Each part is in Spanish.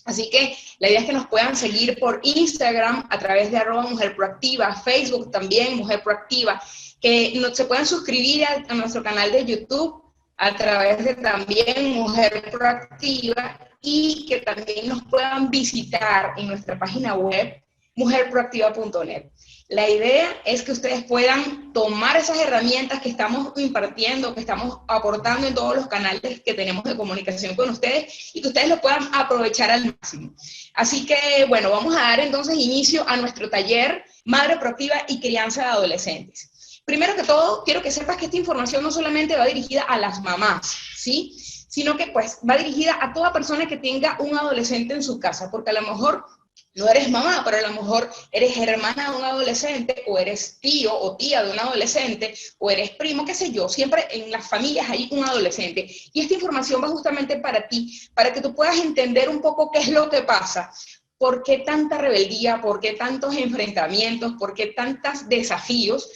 Así que la idea es que nos puedan seguir por Instagram a través de @mujerproactiva, Facebook también, Mujer Proactiva, que se puedan suscribir a nuestro canal de YouTube a través de también Mujer Proactiva y que también nos puedan visitar en nuestra página web mujerproactiva.net. La idea es que ustedes puedan tomar esas herramientas que estamos impartiendo, que estamos aportando en todos los canales que tenemos de comunicación con ustedes y que ustedes lo puedan aprovechar al máximo. Así que, bueno, vamos a dar entonces inicio a nuestro taller Madre Proactiva y Crianza de Adolescentes. Primero que todo, quiero que sepas que esta información no solamente va dirigida a las mamás, ¿sí? Sino que pues va dirigida a toda persona que tenga un adolescente en su casa, porque a lo mejor no eres mamá, pero a lo mejor eres hermana de un adolescente, o eres tío o tía de un adolescente, o eres primo, qué sé yo. Siempre en las familias hay un adolescente. Y esta información va justamente para ti, para que tú puedas entender un poco qué es lo que pasa, por qué tanta rebeldía, por qué tantos enfrentamientos, por qué tantos desafíos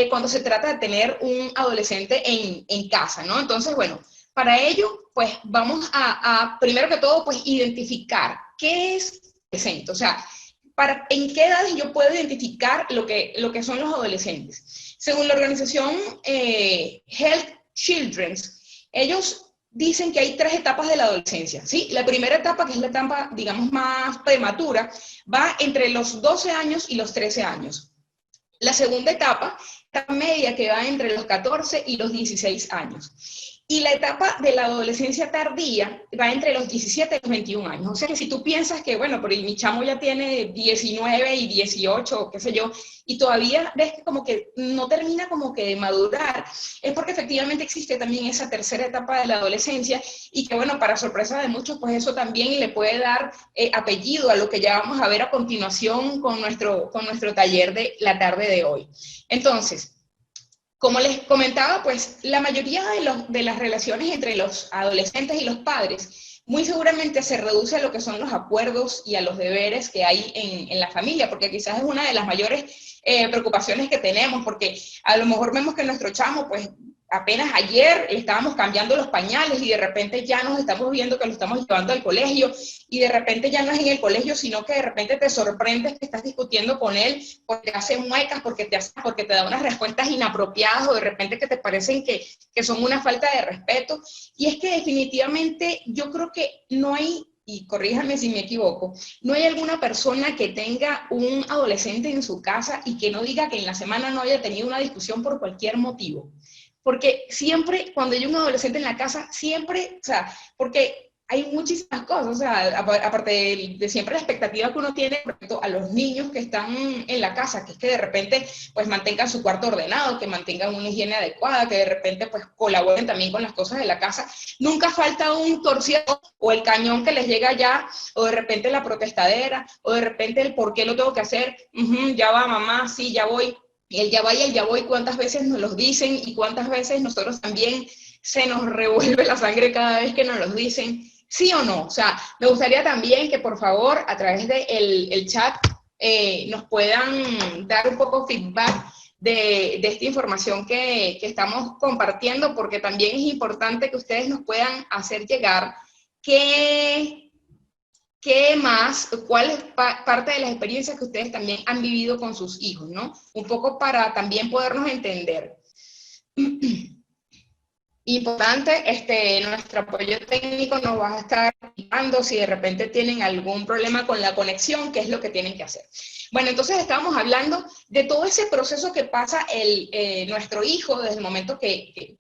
cuando se trata de tener un adolescente en casa, ¿no? Entonces, bueno, para ello, pues vamos primero que todo, pues identificar qué es adolescente, o sea, en qué edades yo puedo identificar lo que son los adolescentes. Según la organización Help Children, ellos dicen que hay 3 etapas de la adolescencia, ¿sí? La primera etapa, que es la etapa, digamos, más prematura, va entre los 12 años y los 13 años. La segunda etapa, la media, que va entre los 14 y los 16 años. Y la etapa de la adolescencia tardía va entre los 17 y los 21 años. O sea que si tú piensas que, bueno, pero mi chamo ya tiene 19 y 18, qué sé yo, y todavía ves que como que no termina como que de madurar, es porque efectivamente existe también esa tercera etapa de la adolescencia y que, bueno, para sorpresa de muchos, pues eso también le puede dar apellido a lo que ya vamos a ver a continuación con nuestro taller de la tarde de hoy. Entonces, como les comentaba, pues la mayoría de las relaciones entre los adolescentes y los padres muy seguramente se reduce a lo que son los acuerdos y a los deberes que hay en la familia, porque quizás es una de las mayores preocupaciones que tenemos, porque a lo mejor vemos que nuestro chamo, pues apenas ayer le estábamos cambiando los pañales y de repente ya nos estamos viendo que lo estamos llevando al colegio y de repente ya no es en el colegio, sino que de repente te sorprendes que estás discutiendo con él porque te hace muecas, porque te da unas respuestas inapropiadas o de repente que te parecen que son una falta de respeto. Y es que definitivamente yo creo que no hay, y corríjame si me equivoco, no hay alguna persona que tenga un adolescente en su casa y que no diga que en la semana no haya tenido una discusión por cualquier motivo. Porque siempre, cuando hay un adolescente en la casa, siempre, o sea, porque hay muchísimas cosas, o sea, aparte de siempre la expectativa que uno tiene respecto a los niños que están en la casa, que es que de repente, pues mantengan su cuarto ordenado, que mantengan una higiene adecuada, que de repente, pues colaboren también con las cosas de la casa. Nunca falta un torcido o el cañón que les llega ya, o de repente la protestadera, o de repente el por qué lo tengo que hacer, ya va mamá, sí, ya voy. Y el ya va y el ya voy, cuántas veces nos los dicen y cuántas veces nosotros también se nos revuelve la sangre cada vez que nos los dicen, ¿sí o no? O sea, me gustaría también que por favor a través del chat nos puedan dar un poco feedback de esta información que estamos compartiendo, porque también es importante que ustedes nos puedan hacer llegar ¿qué más? ¿Cuál es parte de las experiencias que ustedes también han vivido con sus hijos, ¿no? Un poco para también podernos entender. Importante, nuestro apoyo técnico nos va a estar indicando si de repente tienen algún problema con la conexión, qué es lo que tienen que hacer. Bueno, entonces estábamos hablando de todo ese proceso que pasa nuestro hijo desde el momento que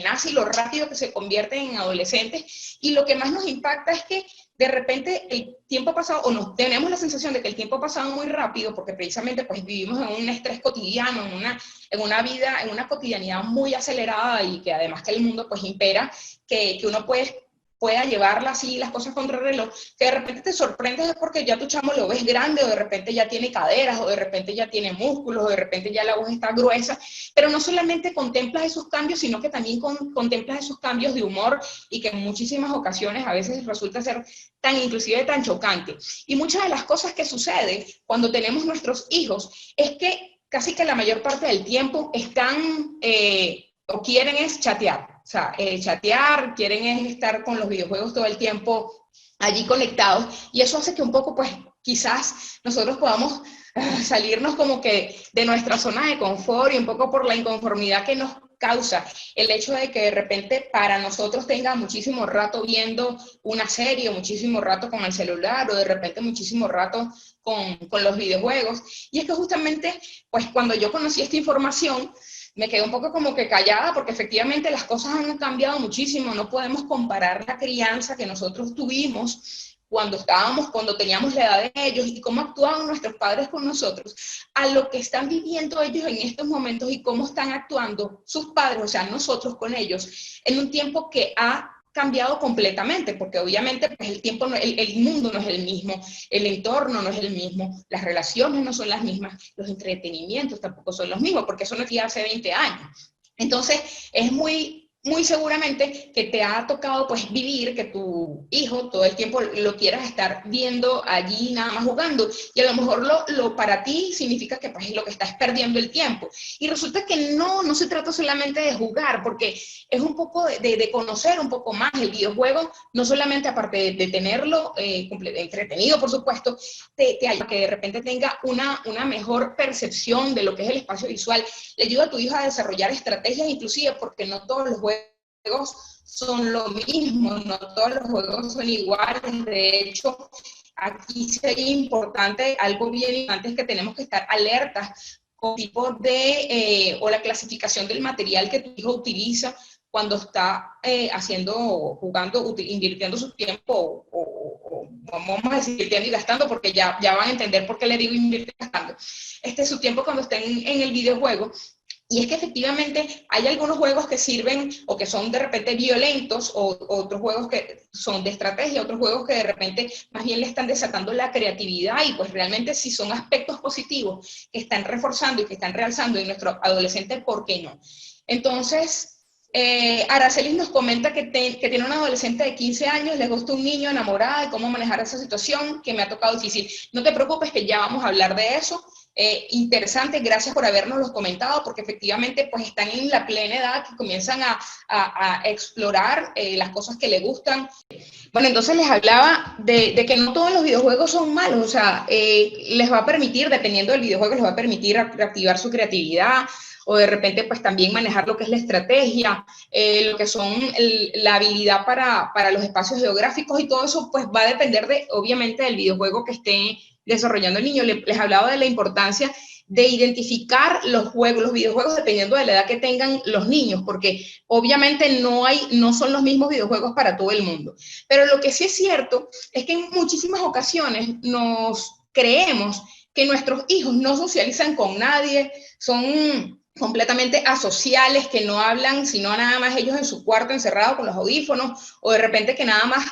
nace y lo rápido que se convierte en adolescentes, y lo que más nos impacta es que de repente el tiempo ha pasado, o tenemos la sensación de que el tiempo ha pasado muy rápido, porque precisamente pues vivimos en un estrés cotidiano, en una vida, en una cotidianidad muy acelerada, y que además que el mundo pues impera, que uno pueda llevarla así, las cosas contra el reloj, que de repente te sorprendes porque ya tu chamo lo ves grande, o de repente ya tiene caderas, o de repente ya tiene músculos, o de repente ya la voz está gruesa, pero no solamente contemplas esos cambios, sino que también contemplas esos cambios de humor, y que en muchísimas ocasiones a veces resulta ser inclusive tan chocante. Y muchas de las cosas que suceden cuando tenemos nuestros hijos es que casi que la mayor parte del tiempo están o quieren es chatear. O sea, chatear, quieren es estar con los videojuegos todo el tiempo allí conectados, y eso hace que un poco, pues, quizás nosotros podamos salirnos como que de nuestra zona de confort y un poco por la inconformidad que nos causa el hecho de que de repente para nosotros tenga muchísimo rato viendo una serie, o muchísimo rato con el celular, o de repente muchísimo rato con los videojuegos. Y es que justamente, pues cuando yo conocí esta información, me quedé un poco como que callada, porque efectivamente las cosas han cambiado muchísimo. No podemos comparar la crianza que nosotros tuvimos cuando teníamos la edad de ellos y cómo actuaban nuestros padres con nosotros, a lo que están viviendo ellos en estos momentos y cómo están actuando sus padres, o sea, nosotros con ellos, en un tiempo que ha cambiado completamente, porque obviamente pues, el tiempo, el mundo no es el mismo, el entorno no es el mismo, las relaciones no son las mismas, los entretenimientos tampoco son los mismos, porque eso no es hace 20 años. Entonces, es muy seguramente que te ha tocado pues vivir que tu hijo todo el tiempo lo quieras estar viendo allí nada más jugando, y a lo mejor lo para ti significa que pues lo que estás perdiendo el tiempo, y resulta que no se trata solamente de jugar, porque es un poco de conocer un poco más el videojuego, no solamente aparte de tenerlo entretenido, por supuesto, te ayuda a que de repente tenga una mejor percepción de lo que es el espacio visual, le ayuda a tu hijo a desarrollar estrategias, inclusive porque no todos los juegos son lo mismo, no todos los juegos son iguales. De hecho, aquí sería importante, algo bien importante es que tenemos que estar alertas con tipo de, o la clasificación del material que tu hijo utiliza cuando está jugando, invirtiendo su tiempo, o vamos a decir, invirtiendo y gastando, porque ya van a entender por qué le digo invirtiendo y gastando. Su tiempo cuando está en el videojuego. Y es que efectivamente hay algunos juegos que sirven o que son de repente violentos, o otros juegos que son de estrategia, otros juegos que de repente más bien le están desatando la creatividad, y pues realmente si son aspectos positivos que están reforzando y que están realzando en nuestro adolescente, ¿por qué no? Entonces, Aracelis nos comenta que tiene un adolescente de 15 años, le gusta un niño, enamorada de cómo manejar esa situación, que me ha tocado difícil. No te preocupes, que ya vamos a hablar de eso. Interesante, gracias por habernos los comentado, porque efectivamente pues están en la plena edad que comienzan a explorar las cosas que les gustan. Bueno, entonces les hablaba de que no todos los videojuegos son malos, o sea, les va a permitir, dependiendo del videojuego, les va a permitir reactivar su creatividad, o de repente pues también manejar lo que es la estrategia, lo que son la habilidad para los espacios geográficos, y todo eso pues va a depender obviamente del videojuego que esté desarrollando el niño. Les hablaba de la importancia de identificar los videojuegos dependiendo de la edad que tengan los niños, porque obviamente no son los mismos videojuegos para todo el mundo. Pero lo que sí es cierto es que en muchísimas ocasiones nos creemos que nuestros hijos no socializan con nadie, son completamente asociales, que no hablan sino nada más ellos en su cuarto encerrado con los audífonos, o de repente que nada más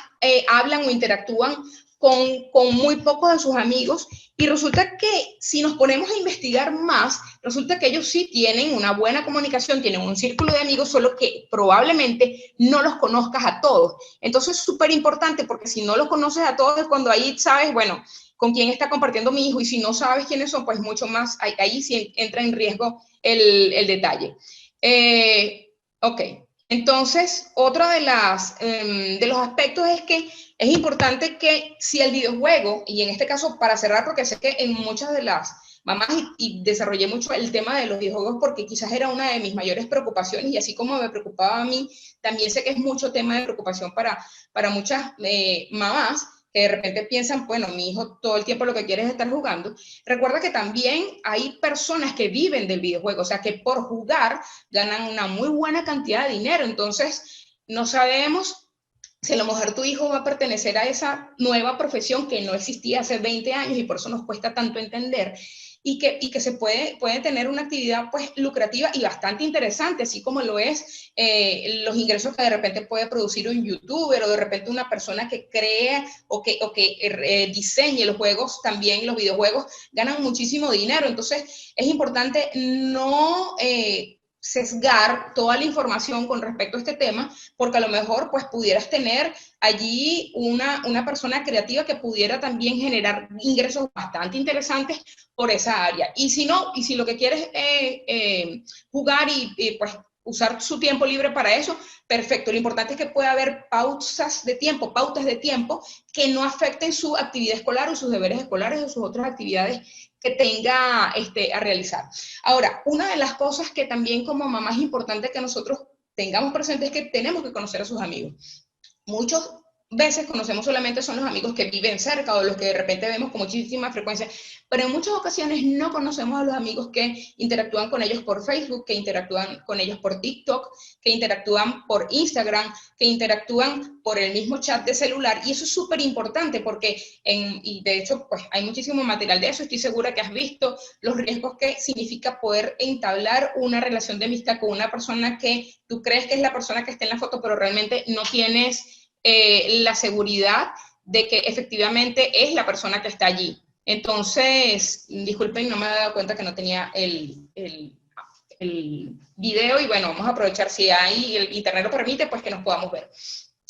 hablan o interactúan con muy pocos de sus amigos, y resulta que si nos ponemos a investigar más, resulta que ellos sí tienen una buena comunicación, tienen un círculo de amigos, solo que probablemente no los conozcas a todos. Entonces es súper importante, porque si no los conoces a todos es cuando ahí sabes, bueno, con quién está compartiendo mi hijo, y si no sabes quiénes son, pues mucho más, ahí sí entra en riesgo el detalle. Ok, entonces otro de los aspectos es que es importante que si el videojuego, y en este caso para cerrar, porque sé que en muchas de las mamás, y desarrollé mucho el tema de los videojuegos porque quizás era una de mis mayores preocupaciones, y así como me preocupaba a mí, también sé que es mucho tema de preocupación para muchas mamás, que de repente piensan, bueno, mi hijo todo el tiempo lo que quiere es estar jugando. Recuerda que también hay personas que viven del videojuego, o sea, que por jugar ganan una muy buena cantidad de dinero. Entonces, no sabemos si a lo mejor tu hijo va a pertenecer a esa nueva profesión que no existía hace 20 años, y por eso nos cuesta tanto entender, y que se puede tener una actividad pues lucrativa y bastante interesante, así como lo es los ingresos que de repente puede producir un youtuber, o de repente una persona que cree o que diseñe los juegos, también los videojuegos ganan muchísimo dinero. Entonces es importante no sesgar toda la información con respecto a este tema, porque a lo mejor pues pudieras tener allí una persona creativa que pudiera también generar ingresos bastante interesantes por esa área. Y si no, y si lo que quieres es jugar y pues usar su tiempo libre para eso, perfecto. Lo importante es que pueda haber pautas de tiempo que no afecten su actividad escolar o sus deberes escolares o sus otras actividades que tenga a realizar. Ahora, una de las cosas que también como mamá es importante que nosotros tengamos presente es que tenemos que conocer a sus amigos. Muchas veces conocemos solamente son los amigos que viven cerca o los que de repente vemos con muchísima frecuencia, pero en muchas ocasiones no conocemos a los amigos que interactúan con ellos por Facebook, que interactúan con ellos por TikTok, que interactúan por Instagram, que interactúan por el mismo chat de celular, y eso es súper importante porque, y de hecho, pues hay muchísimo material de eso, estoy segura que has visto los riesgos que significa poder entablar una relación de amistad con una persona que tú crees que es la persona que está en la foto, pero realmente no tienes la seguridad de que efectivamente es la persona que está allí. Entonces, disculpen, no me había dado cuenta que no tenía el video, y bueno, vamos a aprovechar, si hay el internet lo permite, pues que nos podamos ver.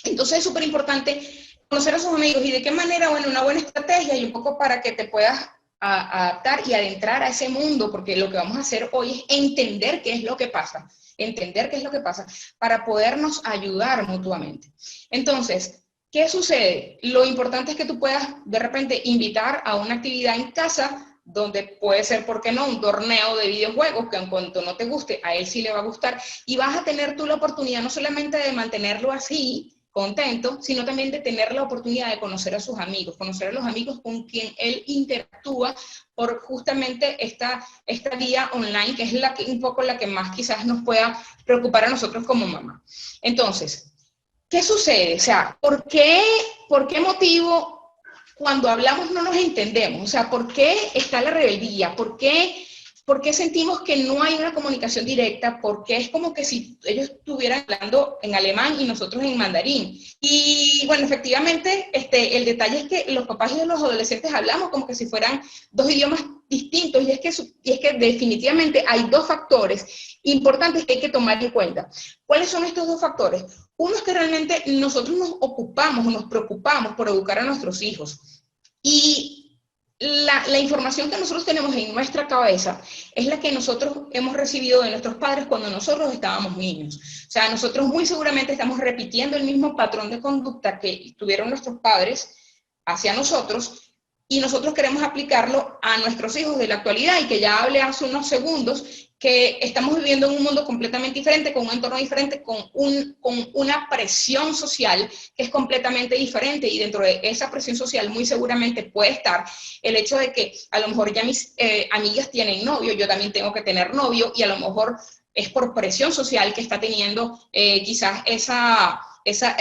Entonces es súper importante conocer a sus amigos, y de qué manera, bueno, una buena estrategia y un poco para que te puedas adaptar y adentrar a ese mundo, porque lo que vamos a hacer hoy es entender qué es lo que pasa, para podernos ayudar mutuamente. Entonces, ¿qué sucede? Lo importante es que tú puedas de repente invitar a una actividad en casa, donde puede ser, ¿por qué no?, un torneo de videojuegos, que en cuanto no te guste, a él sí le va a gustar, y vas a tener tú la oportunidad no solamente de mantenerlo así, contento, sino también de tener la oportunidad de conocer a sus amigos, conocer a los amigos con quien él interactúa por justamente esta vía online, que es un poco la que más quizás nos pueda preocupar a nosotros como mamá. Entonces, ¿qué sucede? O sea, ¿por qué motivo cuando hablamos no nos entendemos? O sea, ¿por qué está la rebeldía? ¿Por qué sentimos que no hay una comunicación directa? Porque es como que si ellos estuvieran hablando en alemán y nosotros en mandarín. Y bueno, efectivamente, el detalle es que los papás y los adolescentes hablamos como que si fueran dos idiomas distintos, y es que definitivamente hay dos factores importantes que hay que tomar en cuenta. ¿Cuáles son estos dos factores? Uno es que realmente nosotros nos ocupamos o nos preocupamos por educar a nuestros hijos, y la información que nosotros tenemos en nuestra cabeza es la que nosotros hemos recibido de nuestros padres cuando nosotros estábamos niños. O sea, nosotros muy seguramente estamos repitiendo el mismo patrón de conducta que tuvieron nuestros padres hacia nosotros, y nosotros queremos aplicarlo a nuestros hijos de la actualidad, y que ya hablé hace unos segundos que estamos viviendo en un mundo completamente diferente, con un entorno diferente, con una presión social que es completamente diferente, y dentro de esa presión social muy seguramente puede estar el hecho de que a lo mejor ya mis amigas tienen novio, yo también tengo que tener novio, y a lo mejor es por presión social que está teniendo quizás esa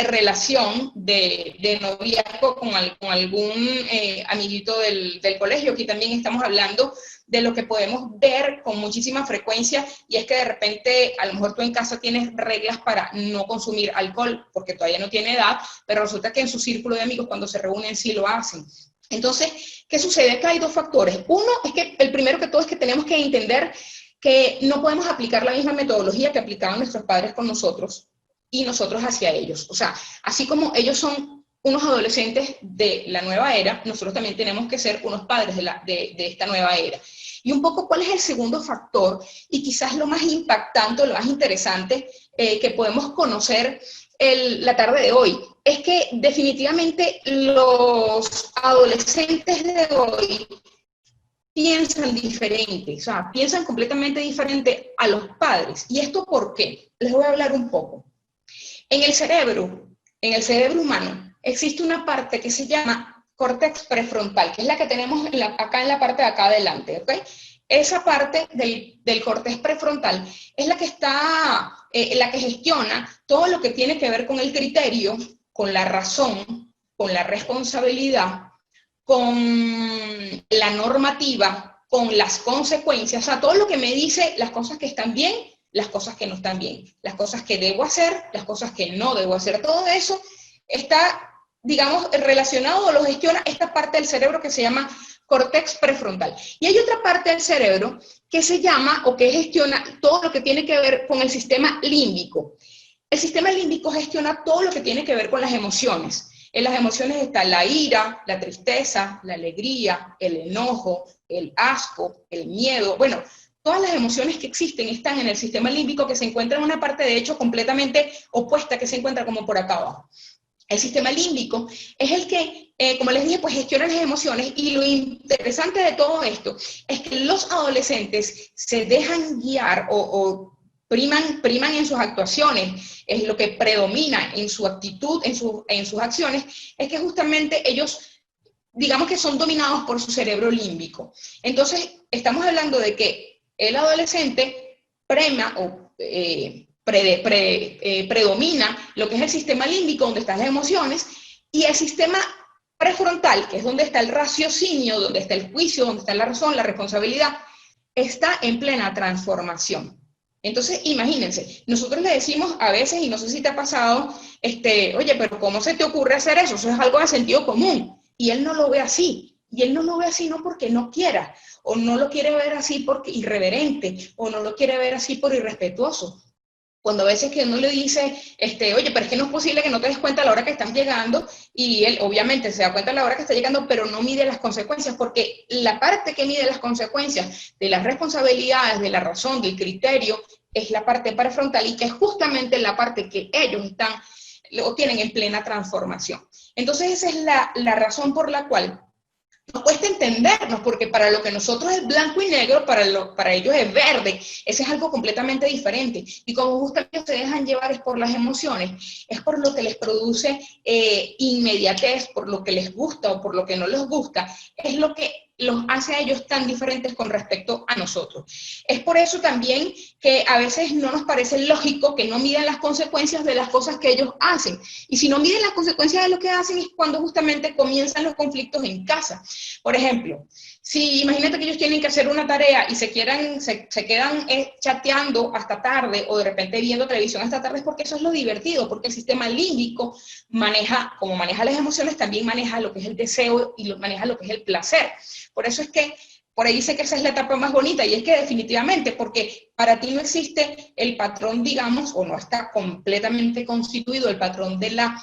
relación de noviazgo con algún amiguito del colegio. Aquí también estamos hablando de lo que podemos ver con muchísima frecuencia, y es que de repente a lo mejor tú en casa tienes reglas para no consumir alcohol porque todavía no tiene edad, pero resulta que en su círculo de amigos cuando se reúnen sí lo hacen. Entonces, ¿qué sucede? Acá hay dos factores. Uno es que el primero que todo es que tenemos que entender que no podemos aplicar la misma metodología que aplicaban nuestros padres con nosotros y nosotros hacia ellos. O sea, así como ellos son unos adolescentes de la nueva era, nosotros también tenemos que ser unos padres de esta nueva era. Y un poco, ¿cuál es el segundo factor? Y quizás lo más impactante, lo más interesante que podemos conocer la tarde de hoy, es que definitivamente los adolescentes de hoy piensan diferente, o sea, piensan completamente diferente a los padres. ¿Y esto por qué? Les voy a hablar un poco. En el cerebro humano, existe una parte que se llama córtex prefrontal, que es la que tenemos acá en la parte de acá adelante, ¿ok? Esa parte del córtex prefrontal es la que la que gestiona todo lo que tiene que ver con el criterio, con la razón, con la responsabilidad, con la normativa, con las consecuencias, o sea, todo lo que me dice las cosas que están bien, las cosas que no están bien, las cosas que debo hacer, las cosas que no debo hacer. Todo eso está, digamos, relacionado o lo gestiona esta parte del cerebro que se llama córtex prefrontal. Y hay otra parte del cerebro que se llama o que gestiona todo lo que tiene que ver con el sistema límbico. El sistema límbico gestiona todo lo que tiene que ver con las emociones. En las emociones está la ira, la tristeza, la alegría, el enojo, el asco, el miedo. Bueno, todas las emociones que existen están en el sistema límbico, que se encuentra en una parte, de hecho, completamente opuesta, que se encuentra como por acá abajo. El sistema límbico es el que, como les dije, pues gestiona las emociones, y lo interesante de todo esto es que los adolescentes se dejan guiar o priman en sus actuaciones, es lo que predomina en su actitud, en sus acciones, es que justamente ellos, digamos que son dominados por su cerebro límbico. Entonces, estamos hablando de que el adolescente predomina lo que es el sistema límbico, donde están las emociones, y el sistema prefrontal, que es donde está el raciocinio, donde está el juicio, donde está la razón, la responsabilidad, está en plena transformación. Entonces, imagínense, nosotros le decimos a veces, y no sé si te ha pasado, oye, pero ¿cómo se te ocurre hacer eso? Eso es algo de sentido común. Y él no lo ve así. Y él no lo ve así no porque no quiera, o no lo quiere ver así porque irreverente, o no lo quiere ver así por irrespetuoso. Cuando a veces que uno le dice, oye, pero es que no es posible que no te des cuenta a la hora que están llegando, y él obviamente se da cuenta a la hora que está llegando, pero no mide las consecuencias, porque la parte que mide las consecuencias de las responsabilidades, de la razón, del criterio, es la parte prefrontal, y que es justamente la parte que ellos lo tienen en plena transformación. Entonces esa es la razón por la cual nos cuesta entendernos, porque para lo que nosotros es blanco y negro, para ellos es verde. Ese es algo completamente diferente. Y como justamente se dejan llevar es por las emociones, es por lo que les produce inmediatez, por lo que les gusta o por lo que no les gusta, es lo que los hace a ellos tan diferentes con respecto a nosotros. Es por eso también que a veces no nos parece lógico que no midan las consecuencias de las cosas que ellos hacen. Y si no miden las consecuencias de lo que hacen, es cuando justamente comienzan los conflictos en casa. Por ejemplo, si imagínate que ellos tienen que hacer una tarea y se quedan chateando hasta tarde, o de repente viendo televisión hasta tarde, es porque eso es lo divertido, porque el sistema límbico como maneja las emociones, también maneja lo que es el deseo y maneja lo que es el placer. Por eso es que por ahí dice que esa es la etapa más bonita, y es que definitivamente, porque para ti no existe el patrón, digamos, o no está completamente constituido el patrón de la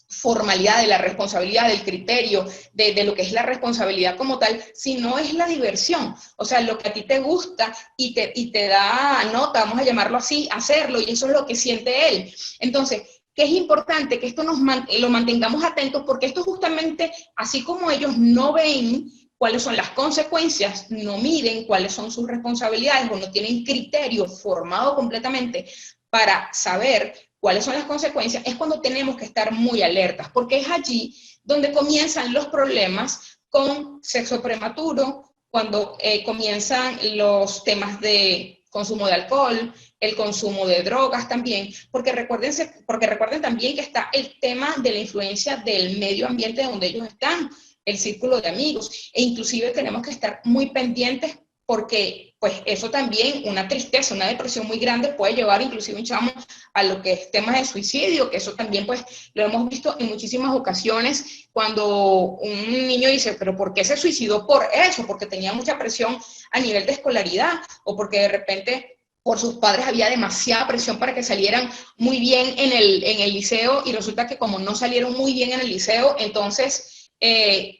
formalidad, de la responsabilidad, del criterio, de lo que es la responsabilidad como tal, sino es la diversión. O sea, lo que a ti te gusta y te da nota, vamos a llamarlo así, hacerlo, y eso es lo que siente él. Entonces, que es importante que esto lo mantengamos atentos, porque esto justamente, así como ellos no ven cuáles son las consecuencias, no miden cuáles son sus responsabilidades, o no tienen criterio formado completamente para saber cuáles son las consecuencias, es cuando tenemos que estar muy alertas, porque es allí donde comienzan los problemas con sexo prematuro, cuando comienzan los temas de consumo de alcohol, el consumo de drogas también, porque recuerden también que está el tema de la influencia del medio ambiente donde ellos están, el círculo de amigos, e inclusive tenemos que estar muy pendientes, porque pues eso también, una tristeza, una depresión muy grande puede llevar inclusive un chamo a lo que es temas de suicidio, que eso también pues lo hemos visto en muchísimas ocasiones, cuando un niño dice, pero ¿por qué se suicidó? Por eso, porque tenía mucha presión a nivel de escolaridad, o porque de repente por sus padres había demasiada presión para que salieran muy bien en el liceo, y resulta que como no salieron muy bien en el liceo, entonces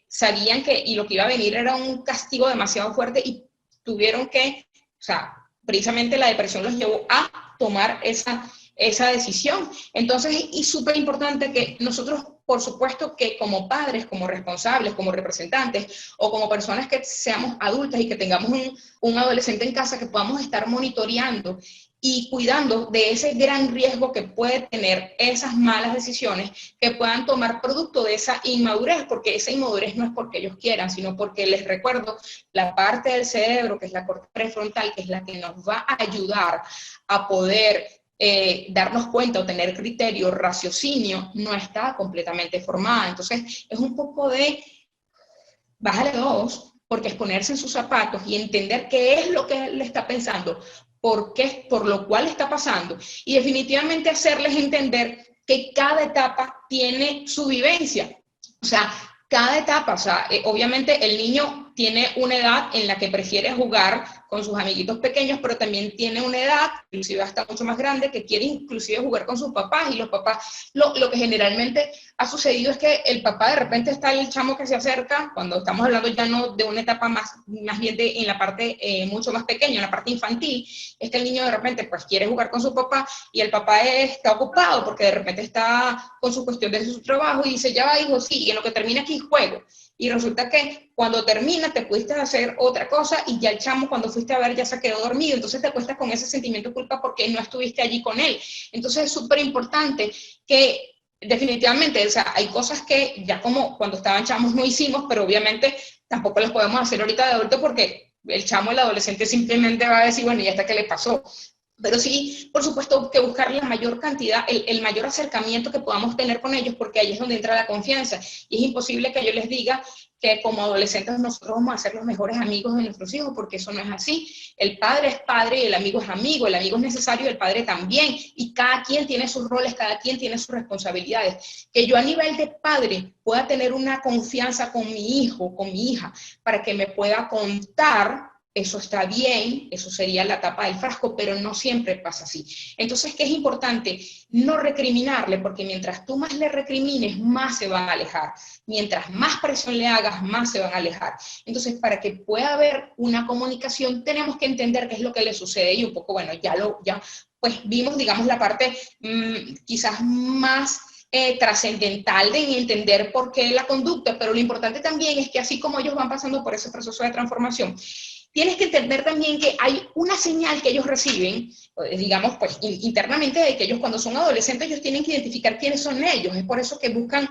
sabían y lo que iba a venir era un castigo demasiado fuerte, y tuvieron que, o sea, precisamente la depresión los llevó a tomar esa decisión. Entonces, es súper importante que nosotros, por supuesto, que como padres, como responsables, como representantes, o como personas que seamos adultas y que tengamos un adolescente en casa, que podamos estar monitoreando y cuidando de ese gran riesgo que puede tener esas malas decisiones que puedan tomar producto de esa inmadurez, porque esa inmadurez no es porque ellos quieran, sino porque, les recuerdo, la parte del cerebro, que es la corteza prefrontal, que es la que nos va a ayudar a poder darnos cuenta o tener criterio, raciocinio, no está completamente formada. Entonces, es un poco de bájale dos, porque es ponerse en sus zapatos y entender qué es lo que él está pensando, por lo cual está pasando, y definitivamente hacerles entender que cada etapa tiene su vivencia. O sea, cada etapa, o sea, obviamente el niño tiene una edad en la que prefiere jugar con sus amiguitos pequeños, pero también tiene una edad, inclusive hasta mucho más grande, que quiere inclusive jugar con sus papás, y los papás, lo que generalmente ha sucedido es que el papá de repente está el chamo que se acerca, cuando estamos hablando ya no de una etapa más bien en la parte mucho más pequeña, en la parte infantil, es que el niño de repente pues quiere jugar con su papá, y el papá está ocupado porque de repente está con su cuestión de su trabajo, y dice, ya va hijo, sí, y en lo que termina aquí juego. Y resulta que cuando termina te pudiste hacer otra cosa y ya el chamo cuando fuiste a ver ya se quedó dormido, entonces te acuestas con ese sentimiento de culpa porque no estuviste allí con él. Entonces es súper importante que definitivamente, o sea, hay cosas que ya como cuando estaban chamos no hicimos, pero obviamente tampoco las podemos hacer ahorita de adulto porque el chamo, el adolescente simplemente va a decir, bueno, ¿y hasta qué le pasó? Pero sí, por supuesto, que buscar la mayor cantidad, el mayor acercamiento que podamos tener con ellos, porque ahí es donde entra la confianza. Y es imposible que yo les diga que como adolescentes nosotros vamos a ser los mejores amigos de nuestros hijos, porque eso no es así. El padre es padre y el amigo es necesario y el padre también. Y cada quien tiene sus roles, cada quien tiene sus responsabilidades. Que yo a nivel de padre pueda tener una confianza con mi hijo, con mi hija, para que me pueda contar, eso está bien, eso sería la tapa del frasco, pero no siempre pasa así. Entonces, ¿qué es importante? No recriminarle, porque mientras tú más le recrimines, más se van a alejar. Mientras más presión le hagas, más se van a alejar. Entonces, para que pueda haber una comunicación, tenemos que entender qué es lo que le sucede y un poco, bueno, ya pues vimos, digamos, la parte quizás más trascendental de entender por qué la conducta, pero lo importante también es que así como ellos van pasando por ese proceso de transformación, tienes que entender también que hay una señal que ellos reciben, digamos, pues internamente, de que ellos cuando son adolescentes, ellos tienen que identificar quiénes son ellos. Es por eso que buscan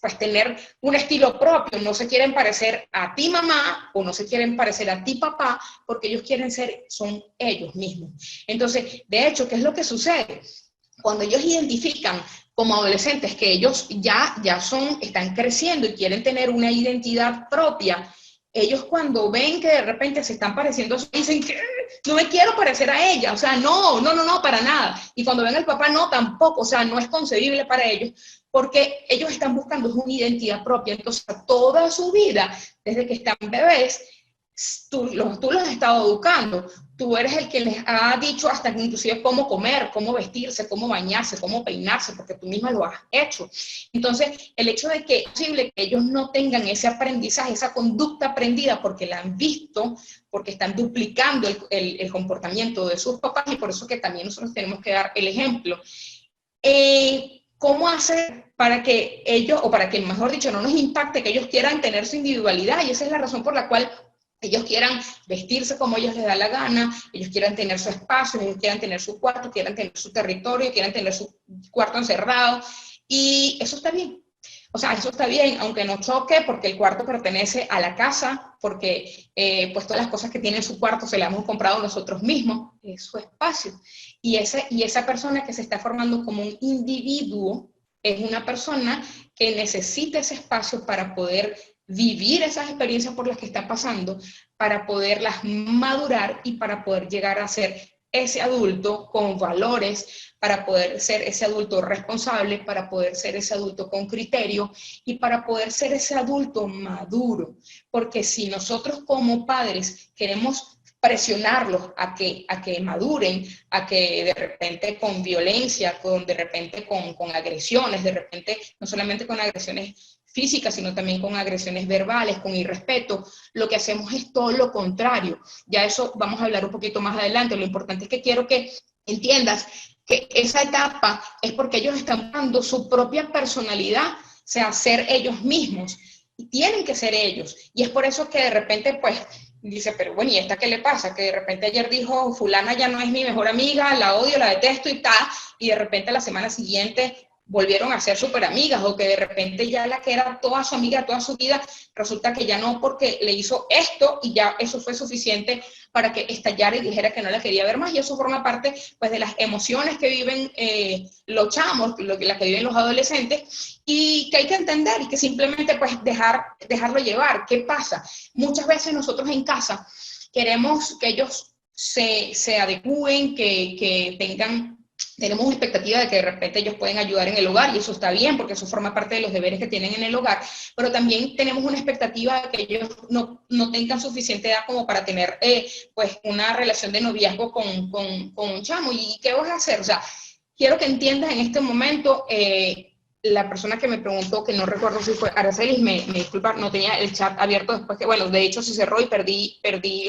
pues tener un estilo propio, no se quieren parecer a ti mamá o no se quieren parecer a ti papá, porque ellos quieren ser, son ellos mismos. Entonces, de hecho, ¿qué es lo que sucede? Cuando ellos identifican como adolescentes que ellos están creciendo y quieren tener una identidad propia, ellos cuando ven que de repente se están pareciendo, dicen que no me quiero parecer a ella, o sea, no, para nada. Y cuando ven al papá, no, tampoco, o sea, no es concebible para ellos, porque ellos están buscando una identidad propia. Entonces, toda su vida, desde que están bebés, tú los has estado educando, tú eres el que les ha dicho hasta inclusive cómo comer, cómo vestirse, cómo bañarse, cómo peinarse, porque tú misma lo has hecho. Entonces, el hecho de que es posible que ellos no tengan ese aprendizaje, esa conducta aprendida, porque la han visto, porque están duplicando el comportamiento de sus papás, y por eso que también nosotros tenemos que dar el ejemplo. ¿Cómo hacer para que ellos, o para que, mejor dicho, no nos impacte que ellos quieran tener su individualidad? Y esa es la razón por la cual ellos quieran vestirse como ellos les da la gana, ellos quieran tener su espacio, ellos quieran tener su cuarto, quieran tener su territorio, quieran tener su cuarto encerrado, y eso está bien. O sea, eso está bien, aunque no choque, porque el cuarto pertenece a la casa, porque pues todas las cosas que tiene en su cuarto se las hemos comprado nosotros mismos, es su espacio. Y esa persona que se está formando como un individuo es una persona que necesita ese espacio para poder vivir esas experiencias por las que está pasando, para poderlas madurar y para poder llegar a ser ese adulto con valores, para poder ser ese adulto responsable, para poder ser ese adulto con criterio y para poder ser ese adulto maduro. Porque si nosotros como padres queremos presionarlos a que maduren, a que de repente con violencia, de repente con agresiones, de repente no solamente con agresiones físicas, sino también con agresiones verbales, con irrespeto, lo que hacemos es todo lo contrario. Ya eso vamos a hablar un poquito más adelante. Lo importante es que quiero que entiendas que esa etapa es porque ellos están dando su propia personalidad, o sea, ser ellos mismos, y tienen que ser ellos. Y es por eso que de repente, pues, dice, pero bueno, ¿y esta qué le pasa? Que de repente ayer dijo, fulana ya no es mi mejor amiga, la odio, la detesto y tal, y de repente la semana siguiente volvieron a ser súper amigas, o que de repente ya la que era toda su amiga toda su vida, resulta que ya no, porque le hizo esto y ya eso fue suficiente para que estallara y dijera que no la quería ver más. Y eso forma parte pues de las emociones que viven los chamos, las que viven los adolescentes, y que hay que entender y que simplemente pues dejarlo llevar. ¿Qué pasa? Muchas veces nosotros en casa queremos que ellos se adecúen, que tengan tenemos una expectativa de que de repente ellos pueden ayudar en el hogar, y eso está bien, porque eso forma parte de los deberes que tienen en el hogar, pero también tenemos una expectativa de que ellos no tengan suficiente edad como para tener pues una relación de noviazgo con un chamo. ¿Y qué vas a hacer? O sea, quiero que entiendas en este momento, la persona que me preguntó, que no recuerdo si fue Aracelis, me disculpa, no tenía el chat abierto después, que bueno, de hecho se cerró y perdí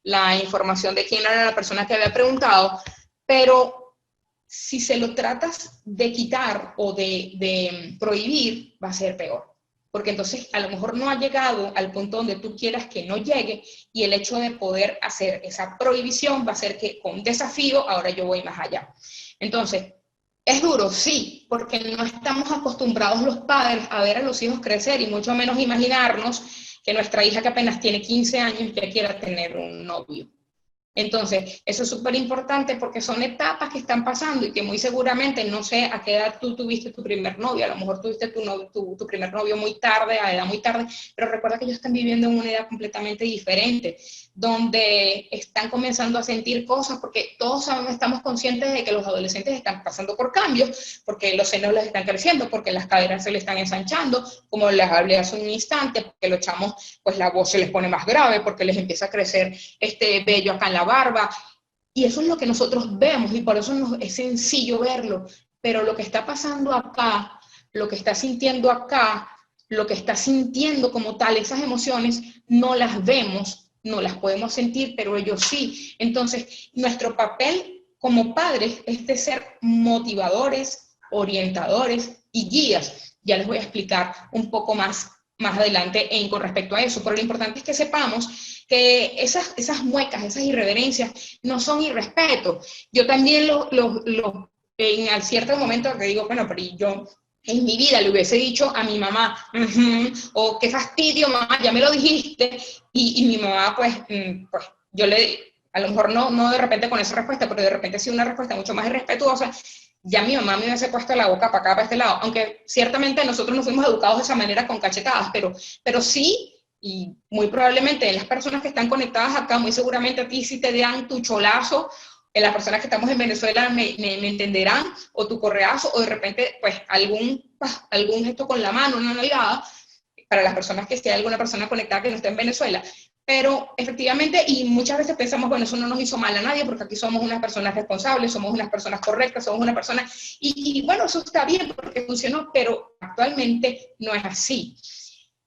la información de quién era la persona que había preguntado, pero si se lo tratas de quitar o de prohibir, va a ser peor. Porque entonces a lo mejor no ha llegado al punto donde tú quieras que no llegue, y el hecho de poder hacer esa prohibición va a hacer que con desafío ahora yo voy más allá. Entonces, ¿es duro? Sí, porque no estamos acostumbrados los padres a ver a los hijos crecer, y mucho menos imaginarnos que nuestra hija, que apenas tiene 15 años, ya quiera tener un novio. Entonces, eso es súper importante porque son etapas que están pasando y que muy seguramente, no sé a qué edad tú tuviste tu primer novio, a lo mejor tuviste tu primer novio muy tarde, a edad muy tarde, pero recuerda que ellos están viviendo en una edad completamente diferente, donde están comenzando a sentir cosas, porque todos estamos conscientes de que los adolescentes están pasando por cambios, porque los senos les están creciendo, porque las caderas se les están ensanchando, como les hablé hace un instante, porque los chamos, pues la voz se les pone más grave, porque les empieza a crecer este vello acá en la barba, y eso es lo que nosotros vemos, y por eso es sencillo verlo, pero lo que está pasando acá, lo que está sintiendo acá, lo que está sintiendo como tal, esas emociones, no las vemos, no las podemos sentir, pero ellos sí. Entonces, nuestro papel como padres es de ser motivadores, orientadores y guías. Ya les voy a explicar un poco más adelante con respecto a eso, pero lo importante es que sepamos que esas muecas, esas irreverencias no son irrespeto. Yo también en cierto momento que digo, bueno, pero yo en mi vida le hubiese dicho a mi mamá, o qué fastidio, mamá, ya me lo dijiste, y mi mamá, pues yo a lo mejor no de repente con esa respuesta, pero de repente sí una respuesta mucho más irrespetuosa, ya mi mamá me hubiese puesto la boca para acá, para este lado, aunque ciertamente nosotros no fuimos educados de esa manera con cachetadas, pero sí, y muy probablemente las personas que están conectadas acá, muy seguramente a ti sí te dan tu cholazo, las personas que estamos en Venezuela me entenderán, o tu correazo, o de repente pues algún gesto con la mano, una nalgada, para las personas que sea alguna persona conectada que no esté en Venezuela. Pero efectivamente, y muchas veces pensamos, bueno, eso no nos hizo mal a nadie, porque aquí somos unas personas responsables, somos unas personas correctas, somos una persona, y bueno, eso está bien porque funcionó, pero actualmente no es así.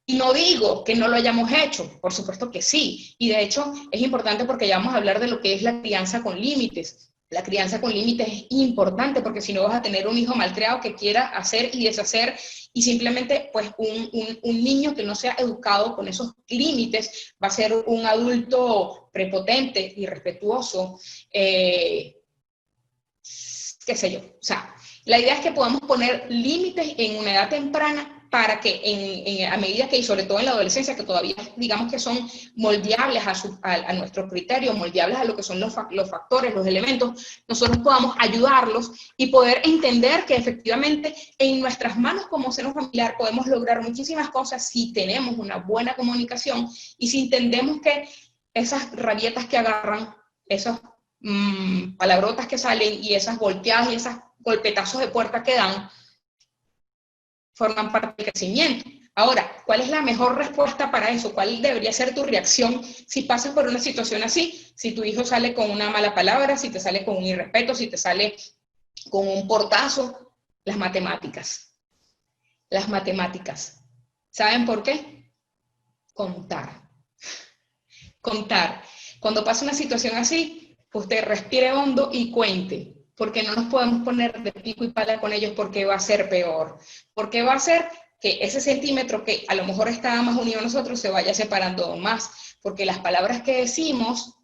Y no digo que no lo hayamos hecho, por supuesto que sí, y de hecho es importante porque ya vamos a hablar de lo que es la crianza con límites. La crianza con límites es importante, porque si no vas a tener un hijo malcriado que quiera hacer y deshacer, y simplemente pues un niño que no sea educado con esos límites va a ser un adulto prepotente, irrespetuoso, qué sé yo. O sea, la idea es que podamos poner límites en una edad temprana, para que a medida que, y sobre todo en la adolescencia, que todavía digamos que son moldeables a nuestro criterio, moldeables a lo que son los factores, los elementos, nosotros podamos ayudarlos y poder entender que efectivamente en nuestras manos como seno familiar podemos lograr muchísimas cosas si tenemos una buena comunicación y si entendemos que esas rabietas que agarran, esas palabrotas que salen y esas volteadas y esos golpetazos de puerta que dan, forman parte del crecimiento. Ahora, ¿cuál es la mejor respuesta para eso? ¿Cuál debería ser tu reacción si pasas por una situación así? Si tu hijo sale con una mala palabra, si te sale con un irrespeto, si te sale con un portazo, las matemáticas. Las matemáticas. ¿Saben por qué? Contar. Contar. Cuando pasa una situación así, usted respire hondo y cuente, porque no nos podemos poner de pico y pala con ellos, porque va a ser peor. Porque va a ser que ese centímetro que a lo mejor estaba más unido a nosotros se vaya separando más, porque las palabras que decimos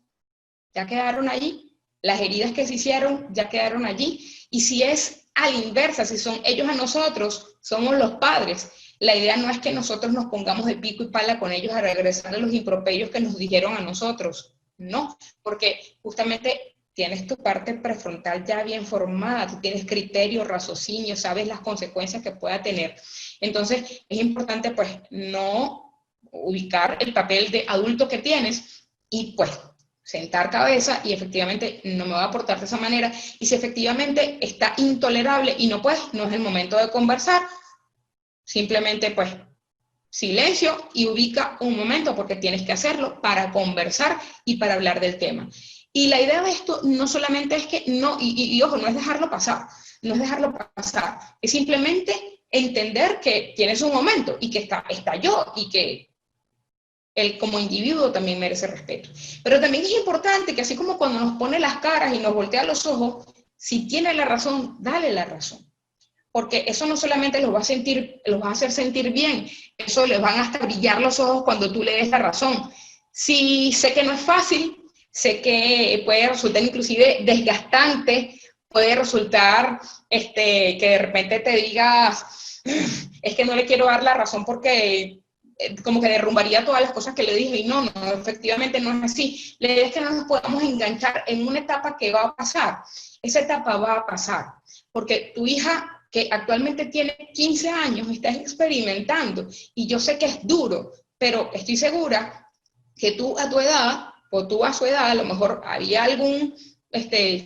ya quedaron allí, las heridas que se hicieron ya quedaron allí, y si es a la inversa, si son ellos a nosotros, somos los padres, la idea no es que nosotros nos pongamos de pico y pala con ellos a regresar a los improperios que nos dijeron a nosotros, no, porque justamente tienes tu parte prefrontal ya bien formada, tú tienes criterio, raciocinio, sabes las consecuencias que pueda tener. Entonces, es importante pues no ubicar el papel de adulto que tienes y pues sentar cabeza y efectivamente no me va a aportar de esa manera, y si efectivamente está intolerable y no pues, no es el momento de conversar, simplemente pues silencio y ubica un momento porque tienes que hacerlo para conversar y para hablar del tema. Y la idea de esto no solamente es que no, y ojo, no es dejarlo pasar, no es dejarlo pasar, es simplemente entender que tienes un momento y que está yo y que él como individuo también merece respeto. Pero también es importante que así como cuando nos pone las caras y nos voltea los ojos, si tiene la razón, dale la razón. Porque eso no solamente los va a hacer sentir bien, eso les van hasta brillar los ojos cuando tú le des la razón. Sí, sé que no es fácil, sé que puede resultar inclusive desgastante, puede resultar que de repente te digas, es que no le quiero dar la razón porque como que derrumbaría todas las cosas que le dije, y no, efectivamente no es así. La idea es que no nos podamos enganchar en una etapa que va a pasar. Esa etapa va a pasar, porque tu hija, que actualmente tiene 15 años, está experimentando, y yo sé que es duro, pero estoy segura que tú a tu edad, o tú a su edad, a lo mejor había algún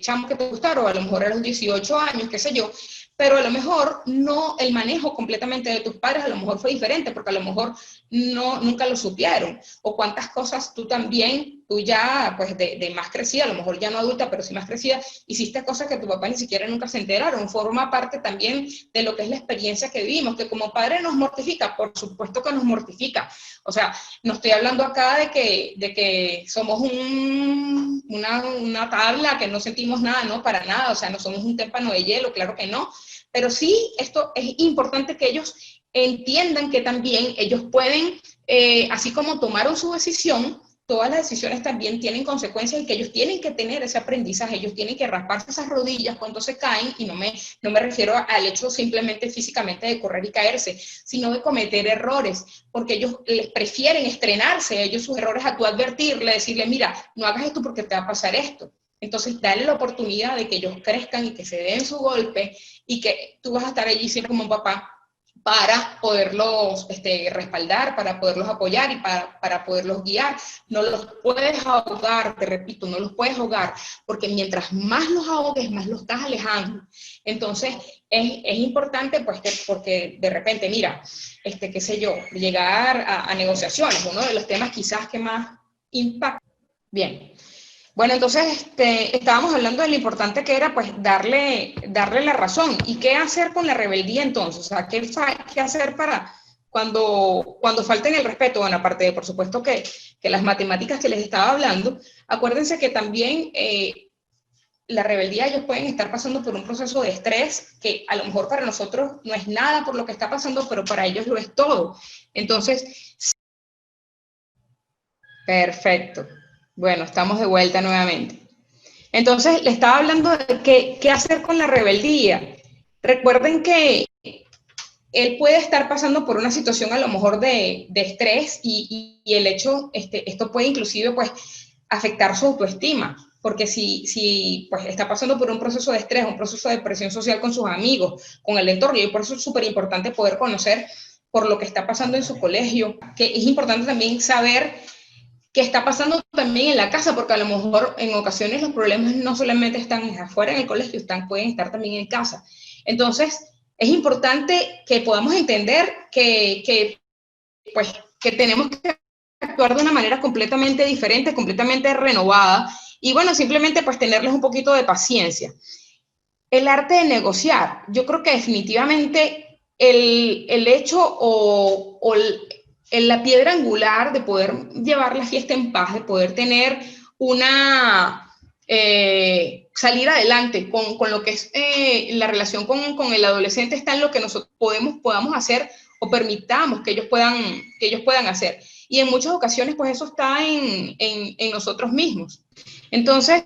chamo que te gustara, o a lo mejor a los 18 años, qué sé yo, pero a lo mejor no, el manejo completamente de tus padres a lo mejor fue diferente, porque a lo mejor nunca lo supieron, o cuántas cosas tú también, tú ya pues de más crecida, a lo mejor ya no adulta, pero sí más crecida, hiciste cosas que tu papá ni siquiera nunca se enteraron. Forma parte también de lo que es la experiencia que vivimos, que como padre nos mortifica, por supuesto que nos mortifica. O sea, no estoy hablando acá de que somos una tabla, que no sentimos nada, no, para nada, o sea, no somos un témpano de hielo, claro que no, pero sí, esto es importante que ellos entiendan que también ellos pueden, así como tomaron su decisión, todas las decisiones también tienen consecuencias, y que ellos tienen que tener ese aprendizaje, ellos tienen que rasparse esas rodillas cuando se caen, y no me refiero al hecho simplemente físicamente de correr y caerse, sino de cometer errores, porque ellos les prefieren estrenarse ellos sus errores a tú advertirle, decirle, mira, no hagas esto porque te va a pasar esto. Entonces, dale la oportunidad de que ellos crezcan y que se den su golpe, y que tú vas a estar allí siempre como un papá para poderlos respaldar, para poderlos apoyar y para poderlos guiar. No los puedes ahogar, te repito, no los puedes ahogar, porque mientras más los ahogues, más los estás alejando. Entonces, es importante, pues, porque de repente, mira, qué sé yo, llegar a negociaciones, uno de los temas quizás que más impacta. Bien. Bueno, entonces estábamos hablando de lo importante que era pues darle la razón. ¿Y qué hacer con la rebeldía entonces? O sea, ¿qué hacer para cuando falten el respeto? Bueno, aparte de, por supuesto, que las matemáticas que les estaba hablando, acuérdense que también la rebeldía, ellos pueden estar pasando por un proceso de estrés que a lo mejor para nosotros no es nada por lo que está pasando, pero para ellos lo es todo. Entonces, perfecto. Bueno, estamos de vuelta nuevamente. Entonces, le estaba hablando de qué hacer con la rebeldía. Recuerden que él puede estar pasando por una situación a lo mejor de estrés, y el hecho, esto puede inclusive pues afectar su autoestima, porque si pues está pasando por un proceso de estrés, un proceso de presión social con sus amigos, con el entorno, y por eso es súper importante poder conocer por lo que está pasando en su colegio, que es importante también saber qué está pasando también en la casa, porque a lo mejor en ocasiones los problemas no solamente están afuera en el colegio, pueden estar también en casa. Entonces, es importante que podamos entender pues, que tenemos que actuar de una manera completamente diferente, completamente renovada, y bueno, simplemente pues tenerles un poquito de paciencia. El arte de negociar, yo creo que definitivamente el hecho o la piedra angular de poder llevar la fiesta en paz, de poder tener una salir adelante con lo que es la relación con el adolescente, está en lo que nosotros podamos hacer o permitamos que ellos puedan hacer. Y en muchas ocasiones, pues eso está en nosotros mismos. Entonces,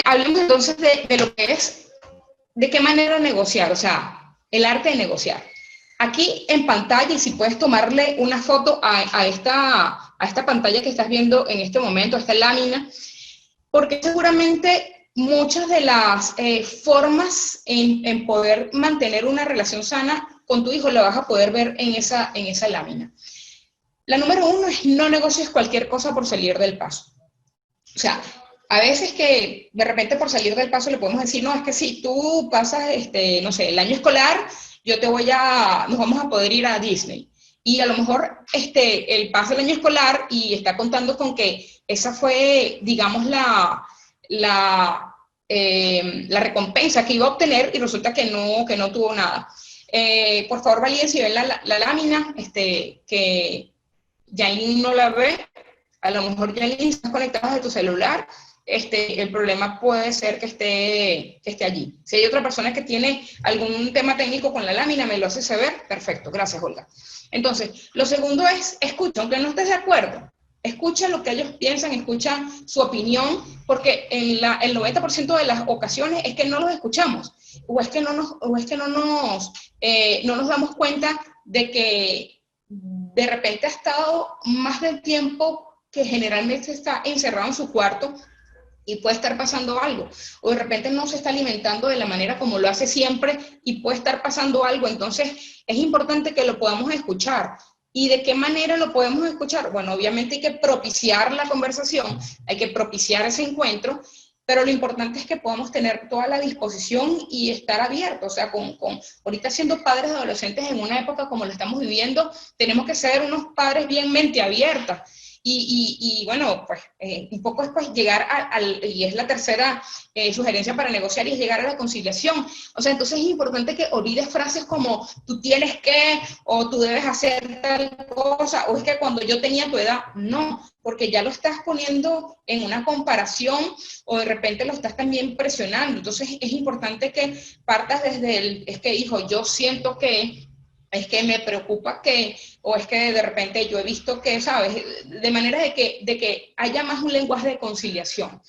hablemos entonces de lo que es, de qué manera negociar, o sea, el arte de negociar. Aquí en pantalla, y si puedes tomarle una foto a esta pantalla que estás viendo en este momento, a esta lámina, porque seguramente muchas de las formas en poder mantener una relación sana con tu hijo lo vas a poder ver en esa lámina. La número 1 es: no negocies cualquier cosa por salir del paso. sea, a veces que de repente por salir del paso le podemos decir, no, es que si tú pasas, no sé, el año escolar, nos vamos a poder ir a Disney. Y a lo mejor él pasa el año escolar y está contando con que esa fue, digamos, la recompensa que iba a obtener y resulta que no tuvo nada. Por favor, validen si ven la lámina, que Janine no la ve, a lo mejor Janine estás conectada de tu celular, el problema puede ser que esté allí. Si hay otra persona que tiene algún tema técnico con la lámina, me lo hace saber, perfecto, gracias Olga. Entonces, lo segundo es, escucha, aunque no estés de acuerdo, escucha lo que ellos piensan, escucha su opinión, porque el 90% de las ocasiones es que no los escuchamos, o es que no nos damos cuenta de que de repente ha estado más del tiempo que generalmente está encerrado en su cuarto y puede estar pasando algo, o de repente no se está alimentando de la manera como lo hace siempre y puede estar pasando algo. Entonces es importante que lo podamos escuchar. ¿Y de qué manera lo podemos escuchar? Bueno, obviamente hay que propiciar la conversación, hay que propiciar ese encuentro, pero lo importante es que podamos tener toda la disposición y estar abiertos. O sea, ahorita siendo padres de adolescentes en una época como la estamos viviendo, tenemos que ser unos padres bien mente abierta. Y bueno, pues un poco es pues llegar y es la tercera sugerencia para negociar, y es llegar a la conciliación. O sea, entonces es importante que olvides frases como tú tienes que, o tú debes hacer tal cosa, o es que cuando yo tenía tu edad, no, porque ya lo estás poniendo en una comparación, o de repente lo estás también presionando. Entonces es importante que partas desde es que hijo, yo siento que, es que me preocupa que, o es que de repente yo he visto que, ¿sabes? De manera de que haya más un lenguaje de conciliación.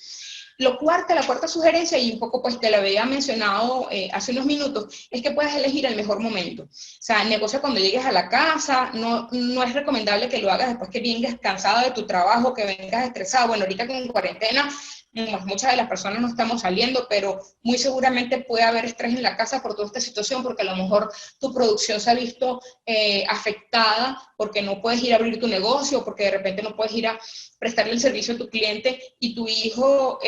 La cuarta sugerencia, y un poco pues te la había mencionado hace unos minutos, es que puedas elegir el mejor momento. O sea, negocia cuando llegues a la casa, no es recomendable que lo hagas después que vengas cansado de tu trabajo, que vengas estresado. Bueno, ahorita con cuarentena, muchas de las personas no estamos saliendo, pero muy seguramente puede haber estrés en la casa por toda esta situación, porque a lo mejor tu producción se ha visto afectada, porque no puedes ir a abrir tu negocio, porque de repente no puedes ir a prestarle el servicio a tu cliente, y tu hijo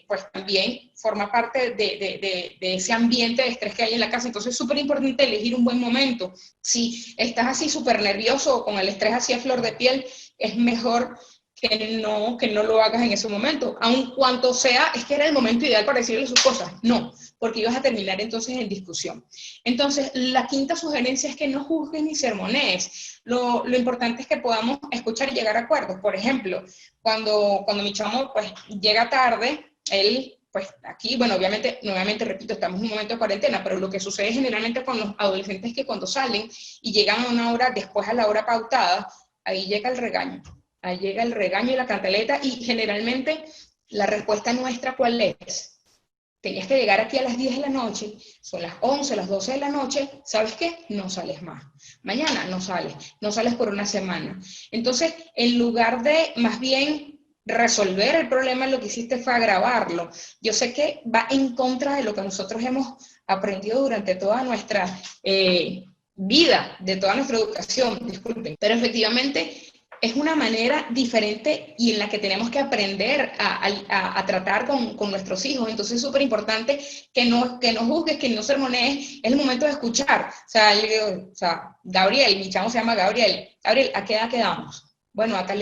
pues también forma parte de ese ambiente de estrés que hay en la casa. Entonces es súper importante elegir un buen momento. Si estás así súper nervioso o con el estrés así a flor de piel, es mejor que no lo hagas en ese momento, aun cuanto sea, es que era el momento ideal para decirle sus cosas. No, porque ibas a terminar entonces en discusión. Entonces, la quinta sugerencia es que no juzgues ni sermonees. Lo importante es que podamos escuchar y llegar a acuerdos. Por ejemplo, cuando mi chamo pues llega tarde, él pues aquí, bueno, obviamente, nuevamente repito, estamos en un momento de cuarentena, pero lo que sucede generalmente con los adolescentes es que cuando salen y llegan a una hora después a la hora pautada, ahí llega el regaño. Ahí llega el regaño y la cantaleta, y generalmente la respuesta nuestra, ¿cuál es? Tenías que llegar aquí a las 10 de la noche, son las 11, las 12 de la noche, ¿sabes qué? No sales más. Mañana no sales por una semana. Entonces, en lugar de más bien resolver el problema, lo que hiciste fue agravarlo. Yo sé que va en contra de lo que nosotros hemos aprendido durante toda nuestra vida, de toda nuestra educación, disculpen, pero efectivamente es una manera diferente y en la que tenemos que aprender a tratar con nuestros hijos. Entonces es súper importante que no juzgues, que no sermonees. Es el momento de escuchar. O sea, Gabriel, mi chamo se llama Gabriel. Gabriel, ¿a qué edad quedamos? Bueno, ¿a qué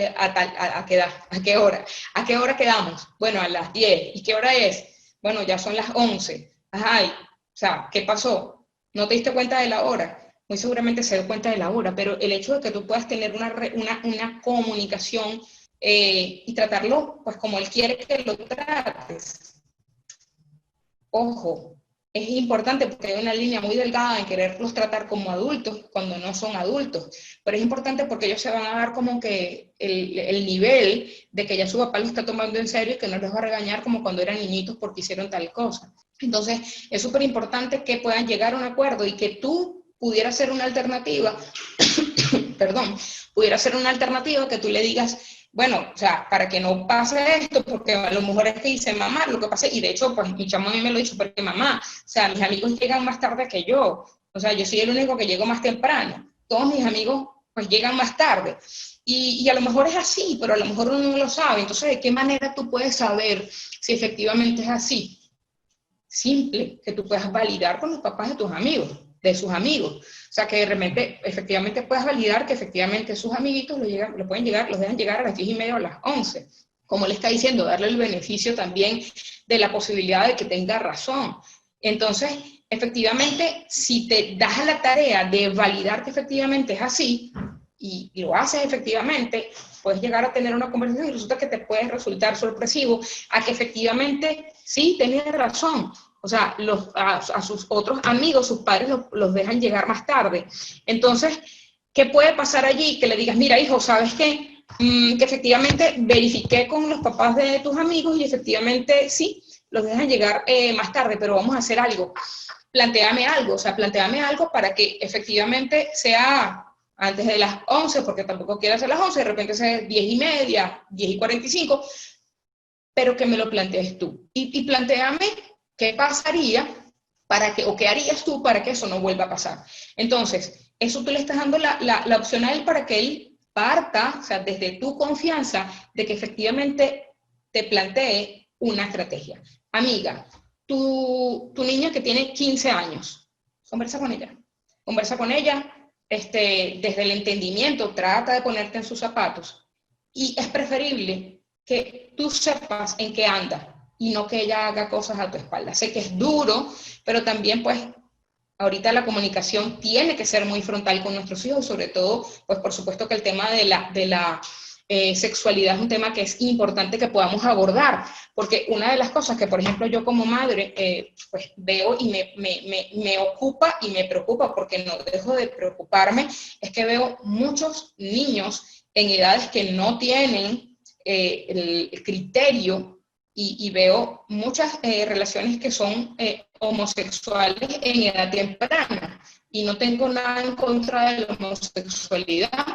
edad? ¿A qué hora? ¿A qué hora quedamos? Bueno, a las 10. ¿Y qué hora es? Bueno, ya son las 11. Ajá, o sea, ¿qué pasó? ¿No te diste cuenta de la hora? Muy seguramente se dio cuenta de la hora, pero el hecho de que tú puedas tener una comunicación y tratarlo pues como él quiere que lo trates. Ojo, es importante porque hay una línea muy delgada en quererlos tratar como adultos cuando no son adultos, pero es importante porque ellos se van a dar como que el nivel de que ya su papá lo está tomando en serio y que no les va a regañar como cuando eran niñitos porque hicieron tal cosa. Entonces, es súper importante que puedan llegar a un acuerdo y que tú pudiera ser una alternativa, perdón, pudiera ser una alternativa que tú le digas, bueno, o sea, para que no pase esto, porque a lo mejor es que dice mamá, lo que pasa, y de hecho, pues mi chamo a mí me lo ha dicho, porque mamá, o sea, mis amigos llegan más tarde que yo, o sea, yo soy el único que llego más temprano, todos mis amigos pues llegan más tarde. Y a lo mejor es así, pero a lo mejor uno no lo sabe. Entonces, ¿de qué manera tú puedes saber si efectivamente es así? Simple, que tú puedas validar con los papás de tus amigos, de sus amigos. O sea, que de repente, efectivamente puedas validar que efectivamente sus amiguitos lo pueden llegar, los dejan llegar a las 10:30 o a las 11. Como le está diciendo, darle el beneficio también de la posibilidad de que tenga razón. Entonces, efectivamente, si te das a la tarea de validar que efectivamente es así, y lo haces efectivamente, puedes llegar a tener una conversación y resulta que te puede resultar sorpresivo a que efectivamente sí, tenés razón. O sea, a sus otros amigos, sus padres los dejan llegar más tarde. Entonces, ¿qué puede pasar allí? Que le digas, mira, hijo, ¿sabes qué? Que efectivamente verifiqué con los papás de tus amigos y efectivamente sí, los dejan llegar más tarde, pero vamos a hacer algo. Plantéame algo, o sea, plantéame algo para que efectivamente sea antes de las 11, porque tampoco quiero hacer las 11, de repente sea 10:30, 10:45, pero que me lo plantees tú. Y plantéame qué pasaría para que, o qué harías tú para que eso no vuelva a pasar. Entonces, eso tú le estás dando la opción a él para que él parta, o sea, desde tu confianza, de que efectivamente te plantee una estrategia. Amiga, tu niña que tiene 15 años, conversa con ella. Conversa con ella, desde el entendimiento, trata de ponerte en sus zapatos. Y es preferible que tú sepas en qué anda y no que ella haga cosas a tu espalda. Sé que es duro, pero también pues ahorita la comunicación tiene que ser muy frontal con nuestros hijos, sobre todo, pues por supuesto que el tema de la sexualidad es un tema que es importante que podamos abordar, porque una de las cosas que, por ejemplo, yo como madre, pues veo y me ocupa y me preocupa, porque no dejo de preocuparme, es que veo muchos niños en edades que no tienen el criterio y veo muchas relaciones que son homosexuales en edad temprana, y no tengo nada en contra de la homosexualidad,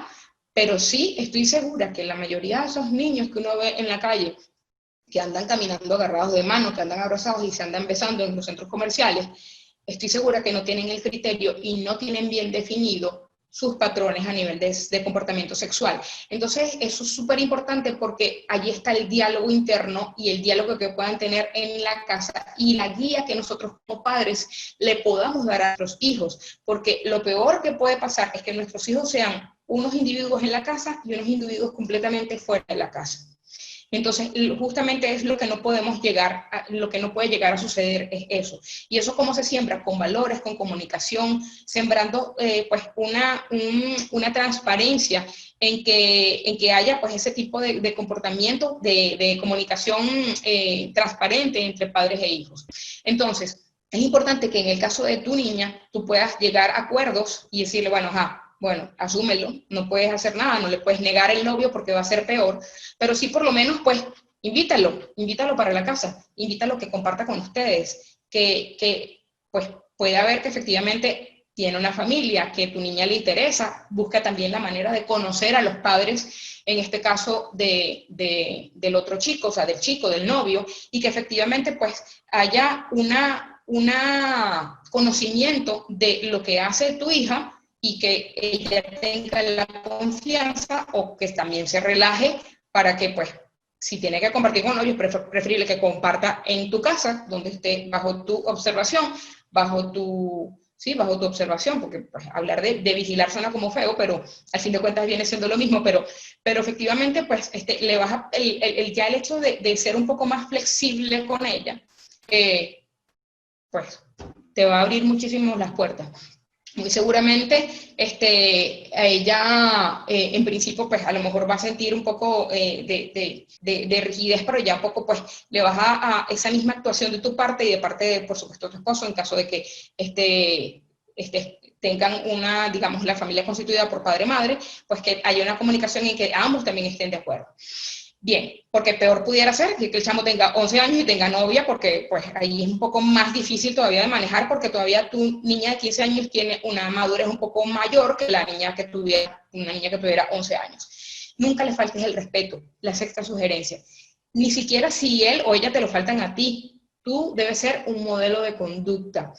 pero sí estoy segura que la mayoría de esos niños que uno ve en la calle, que andan caminando agarrados de mano, que andan abrazados y se andan besando en los centros comerciales, estoy segura que no tienen el criterio y no tienen bien definido sus patrones a nivel de comportamiento sexual. Entonces, eso es súper importante porque allí está el diálogo interno y el diálogo que puedan tener en la casa y la guía que nosotros como padres le podamos dar a nuestros hijos, porque lo peor que puede pasar es que nuestros hijos sean unos individuos en la casa y unos individuos completamente fuera de la casa. Entonces, justamente es lo que no podemos llegar, lo que no puede llegar a suceder es eso. Y eso cómo se siembra, con valores, con comunicación, sembrando pues una transparencia en que haya pues ese tipo de comportamiento, de comunicación transparente entre padres e hijos. Entonces, es importante que en el caso de tu niña, tú puedas llegar a acuerdos y decirle, bueno, asúmelo, no puedes hacer nada, no le puedes negar el novio porque va a ser peor, pero sí por lo menos, pues, invítalo para la casa, invítalo a que comparta con ustedes, que pues, pueda ver que efectivamente tiene una familia, que tu niña le interesa, busca también la manera de conocer a los padres, en este caso del otro chico, o sea, del chico, del novio, y que efectivamente, pues, haya una conocimiento de lo que hace tu hija, y que ella tenga la confianza o que también se relaje para que, pues, si tiene que compartir con ellos, es preferible que comparta en tu casa, donde esté bajo tu observación, bajo tu observación, porque pues, hablar de vigilar suena como feo, pero al fin de cuentas viene siendo lo mismo, pero efectivamente, pues, le vas ya el hecho de ser un poco más flexible con ella, pues, te va a abrir muchísimo las puertas. Muy seguramente ella en principio pues a lo mejor va a sentir un poco de rigidez, pero ya un poco pues le vas a esa misma actuación de tu parte y de parte de, por supuesto, tu esposo, en caso de que tengan digamos, la familia constituida por padre-madre, pues que haya una comunicación y que ambos también estén de acuerdo. Bien, porque peor pudiera ser que el chamo tenga 11 años y tenga novia, porque pues ahí es un poco más difícil todavía de manejar, porque todavía tu niña de 15 años tiene una madurez un poco mayor que la niña que tuviera 11 años. Nunca le faltes el respeto, la sexta sugerencia. Ni siquiera si él o ella te lo faltan a ti, tú debes ser un modelo de conducta.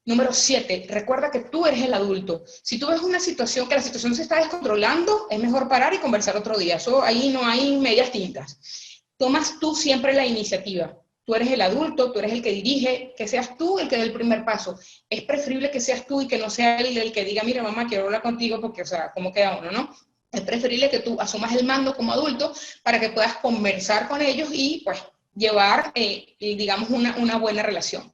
Número 7, recuerda que tú eres el adulto. Si tú ves una situación, que la situación se está descontrolando, es mejor parar y conversar otro día. Eso ahí no hay medias tintas. Tomas tú siempre la iniciativa. Tú eres el adulto, tú eres el que dirige, que seas tú el que dé el primer paso. Es preferible que seas tú y que no sea él el que diga, mira mamá, quiero hablar contigo, porque, o sea, ¿cómo queda uno, no? Es preferible que tú asumas el mando como adulto para que puedas conversar con ellos y, pues, llevar, digamos, una buena relación.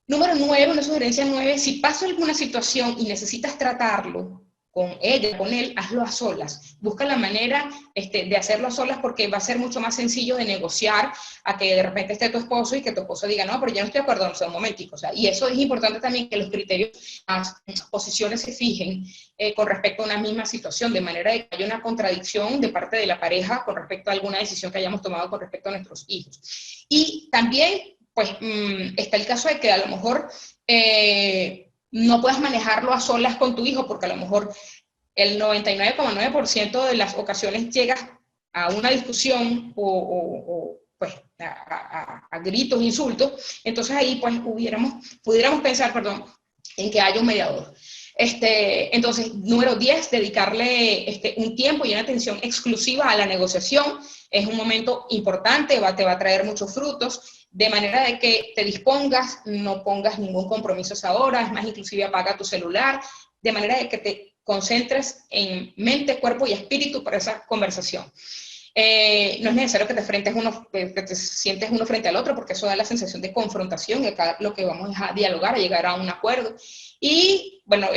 Número 9, una sugerencia 9, si pasa alguna situación y necesitas tratarlo con ella, con él, hazlo a solas. Busca la manera de hacerlo a solas porque va a ser mucho más sencillo de negociar a que de repente esté tu esposo y que tu esposo diga, no, pero yo no estoy de acuerdo, no sé, un momentico. O sea, y eso es importante también, que los criterios, las posiciones se fijen con respecto a una misma situación, de manera de que haya una contradicción de parte de la pareja con respecto a alguna decisión que hayamos tomado con respecto a nuestros hijos. Y también pues está el caso de que a lo mejor no puedas manejarlo a solas con tu hijo, porque a lo mejor el 99,9% de las ocasiones llegas a una discusión o pues a gritos, insultos, entonces ahí pues pudiéramos pensar, perdón, en que haya un mediador. Entonces, número 10, dedicarle un tiempo y una atención exclusiva a la negociación. Es un momento importante, te va a traer muchos frutos, de manera de que te dispongas, no pongas ningún compromiso a esa hora, es más, inclusive apaga tu celular, de manera de que te concentres en mente, cuerpo y espíritu para esa conversación. No es necesario que te sientes uno frente al otro, porque eso da la sensación de confrontación, y acá lo que vamos es a dialogar, a llegar a un acuerdo. Y bueno,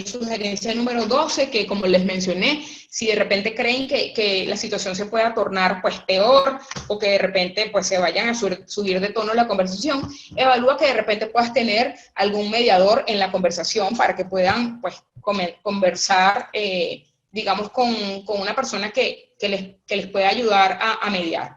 sugerencia número 12, que como les mencioné, si de repente creen que la situación se pueda tornar pues peor, o que de repente pues se vayan a subir de tono la conversación, evalúa que de repente puedas tener algún mediador en la conversación para que puedan pues conversar digamos, con una persona que les pueda ayudar a mediar.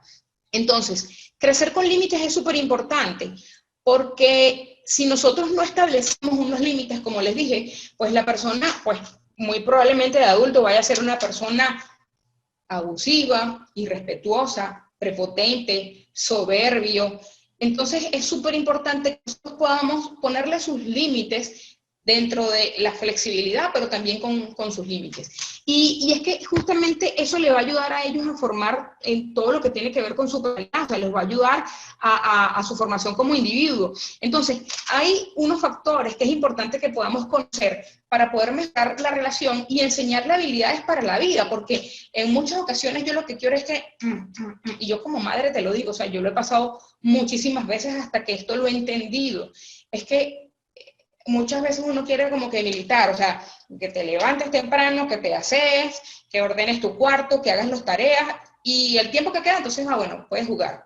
Entonces, crecer con límites es súper importante, porque si nosotros no establecemos unos límites, como les dije, pues la persona, pues muy probablemente de adulto vaya a ser una persona abusiva, irrespetuosa, prepotente, soberbio. Entonces es súper importante que nosotros podamos ponerle sus límites dentro de la flexibilidad, pero también con sus límites. Y es que justamente eso le va a ayudar a ellos a formar en todo lo que tiene que ver con su personalidad, o sea, les va a ayudar a su formación como individuo. Entonces, hay unos factores que es importante que podamos conocer para poder mejorar la relación y enseñarle habilidades para la vida, porque en muchas ocasiones yo lo que quiero es que, y yo como madre te lo digo, o sea, yo lo he pasado muchísimas veces hasta que esto lo he entendido, es que muchas veces uno quiere como que militar, o sea, que te levantes temprano, que te asees, que ordenes tu cuarto, que hagas las tareas, y el tiempo que queda, entonces, bueno, puedes jugar.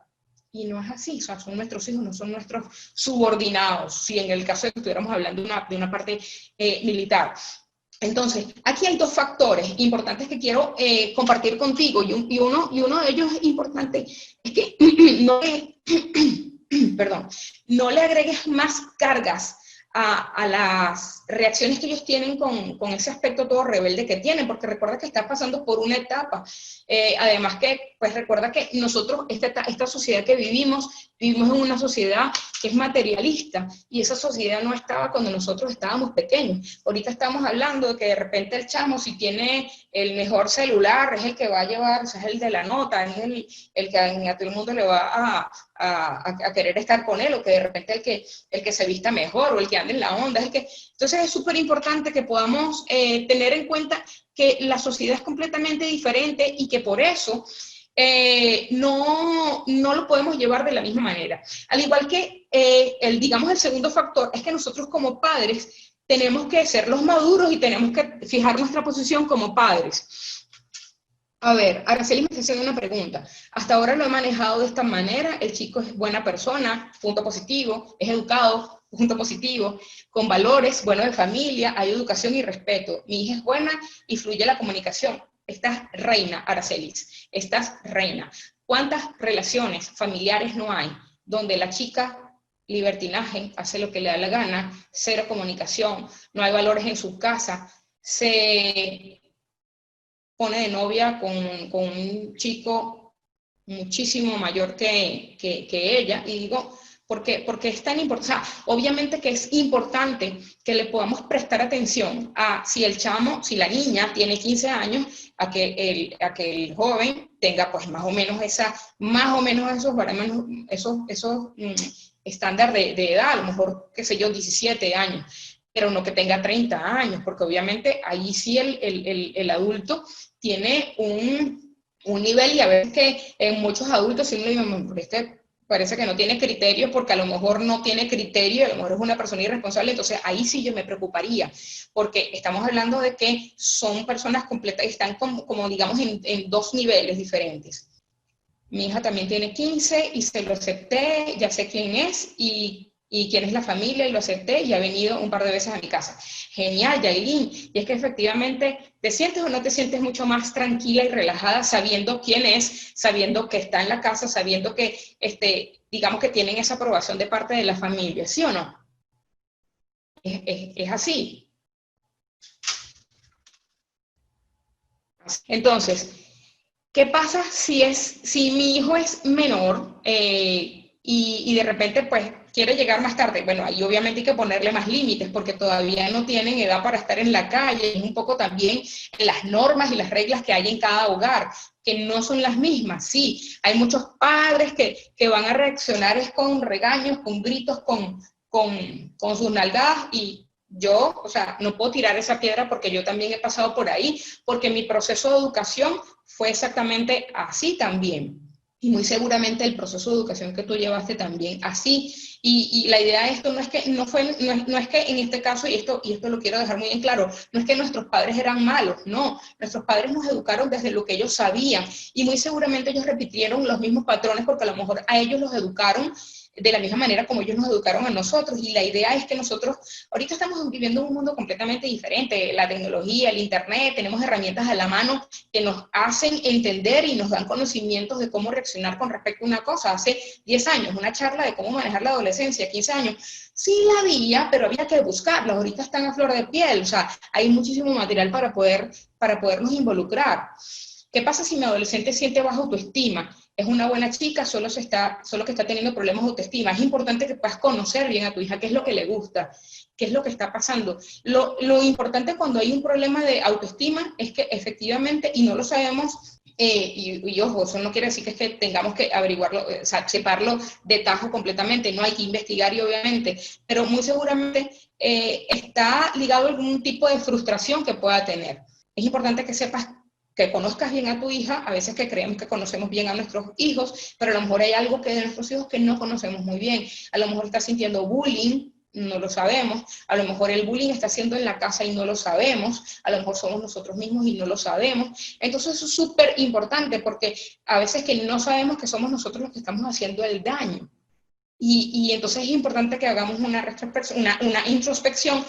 Y no es así, o sea, son nuestros hijos, no son nuestros subordinados, si en el caso de que estuviéramos hablando de una parte militar. Entonces, aquí hay dos factores importantes que quiero compartir contigo, y uno de ellos es importante, es que perdón, no le agregues más cargas a las reacciones que ellos tienen con ese aspecto todo rebelde que tienen, porque recuerda que está pasando por una etapa. Además que, pues recuerda que nosotros, esta sociedad que vivimos en una sociedad que es materialista, y esa sociedad no estaba cuando nosotros estábamos pequeños. Ahorita estamos hablando de que de repente el chamo, si tiene el mejor celular, es el que va a llevar, o sea, es el de la nota, es el que a todo el mundo le va a querer estar con él, o que de repente el que se vista mejor, o el que anda en la onda, es el que... Entonces es súper importante que podamos tener en cuenta que la sociedad es completamente diferente y que por eso no lo podemos llevar de la misma manera. Al igual que, digamos, el segundo factor es que nosotros como padres tenemos que ser los maduros y tenemos que fijar nuestra posición como padres. A ver, Araceli me está haciendo una pregunta. Hasta ahora lo he manejado de esta manera. El chico es buena persona, punto positivo, es educado, punto positivo, con valores, bueno de familia, hay educación y respeto. Mi hija es buena y fluye la comunicación. Estás reina, Aracelis, estás reina. ¿Cuántas relaciones familiares no hay donde la chica libertinaje, hace lo que le da la gana, cero comunicación, no hay valores en su casa, se pone de novia con un chico muchísimo mayor que ella, y digo, Porque es tan importante, o sea, obviamente que es importante que le podamos prestar atención a si el chamo, si la niña tiene 15 años, a que el joven tenga pues más o menos esos estándar de edad, a lo mejor, qué sé yo, 17 años, pero no que tenga 30 años, porque obviamente ahí sí el adulto tiene un nivel, y a veces que en muchos adultos sí le digo, parece que no tiene criterio, porque a lo mejor no tiene criterio, a lo mejor es una persona irresponsable. Entonces ahí sí yo me preocuparía, porque estamos hablando de que son personas completas, están como digamos en dos niveles diferentes. Mi hija también tiene 15 y se lo acepté, ya sé quién es y quién es la familia, y lo acepté y ha venido un par de veces a mi casa. Genial, Yailin. Y es que efectivamente te sientes o no te sientes mucho más tranquila y relajada sabiendo quién es, sabiendo que está en la casa, sabiendo que, digamos que tienen esa aprobación de parte de la familia, ¿sí o no? Es así. Entonces, ¿qué pasa si mi hijo es menor y de repente pues quiere llegar más tarde? Bueno, ahí obviamente hay que ponerle más límites porque todavía no tienen edad para estar en la calle. Es un poco también las normas y las reglas que hay en cada hogar, que no son las mismas. Sí, hay muchos padres que van a reaccionar es con regaños, con gritos, con sus nalgadas, y yo, o sea, no puedo tirar esa piedra porque yo también he pasado por ahí, porque mi proceso de educación fue exactamente así también. Y muy seguramente el proceso de educación que tú llevaste también así. Y la idea de esto no es que en este caso, y esto lo quiero dejar muy en claro, no es que nuestros padres eran malos, no. Nuestros padres nos educaron desde lo que ellos sabían. Y muy seguramente ellos repitieron los mismos patrones porque a lo mejor a ellos los educaron de la misma manera como ellos nos educaron a nosotros. Y la idea es que nosotros ahorita estamos viviendo un mundo completamente diferente. La tecnología, el internet, tenemos herramientas a la mano que nos hacen entender y nos dan conocimientos de cómo reaccionar con respecto a una cosa. Hace 10 años, una charla de cómo manejar la adolescencia, 15 años, sí la había, pero había que buscarla. Ahorita están a flor de piel, o sea, hay muchísimo material para podernos involucrar. ¿Qué pasa si mi adolescente siente baja autoestima? Es una buena chica, solo que está teniendo problemas de autoestima. Es importante que puedas conocer bien a tu hija, qué es lo que le gusta, qué es lo que está pasando. Lo importante cuando hay un problema de autoestima es que efectivamente, y no lo sabemos, y ojo, eso no quiere decir que tengamos que averiguarlo, o sea, separarlo de tajo completamente, no hay que investigar, y obviamente, pero muy seguramente está ligado a algún tipo de frustración que pueda tener. Es importante que sepas, que conozcas bien a tu hija. A veces que creemos que conocemos bien a nuestros hijos, pero a lo mejor hay algo que de nuestros hijos que no conocemos muy bien. A lo mejor está sintiendo bullying, no lo sabemos. A lo mejor el bullying está haciendo en la casa y no lo sabemos. A lo mejor somos nosotros mismos y no lo sabemos. Entonces eso es súper importante, porque a veces que no sabemos que somos nosotros los que estamos haciendo el daño. Y entonces es importante que hagamos una introspección.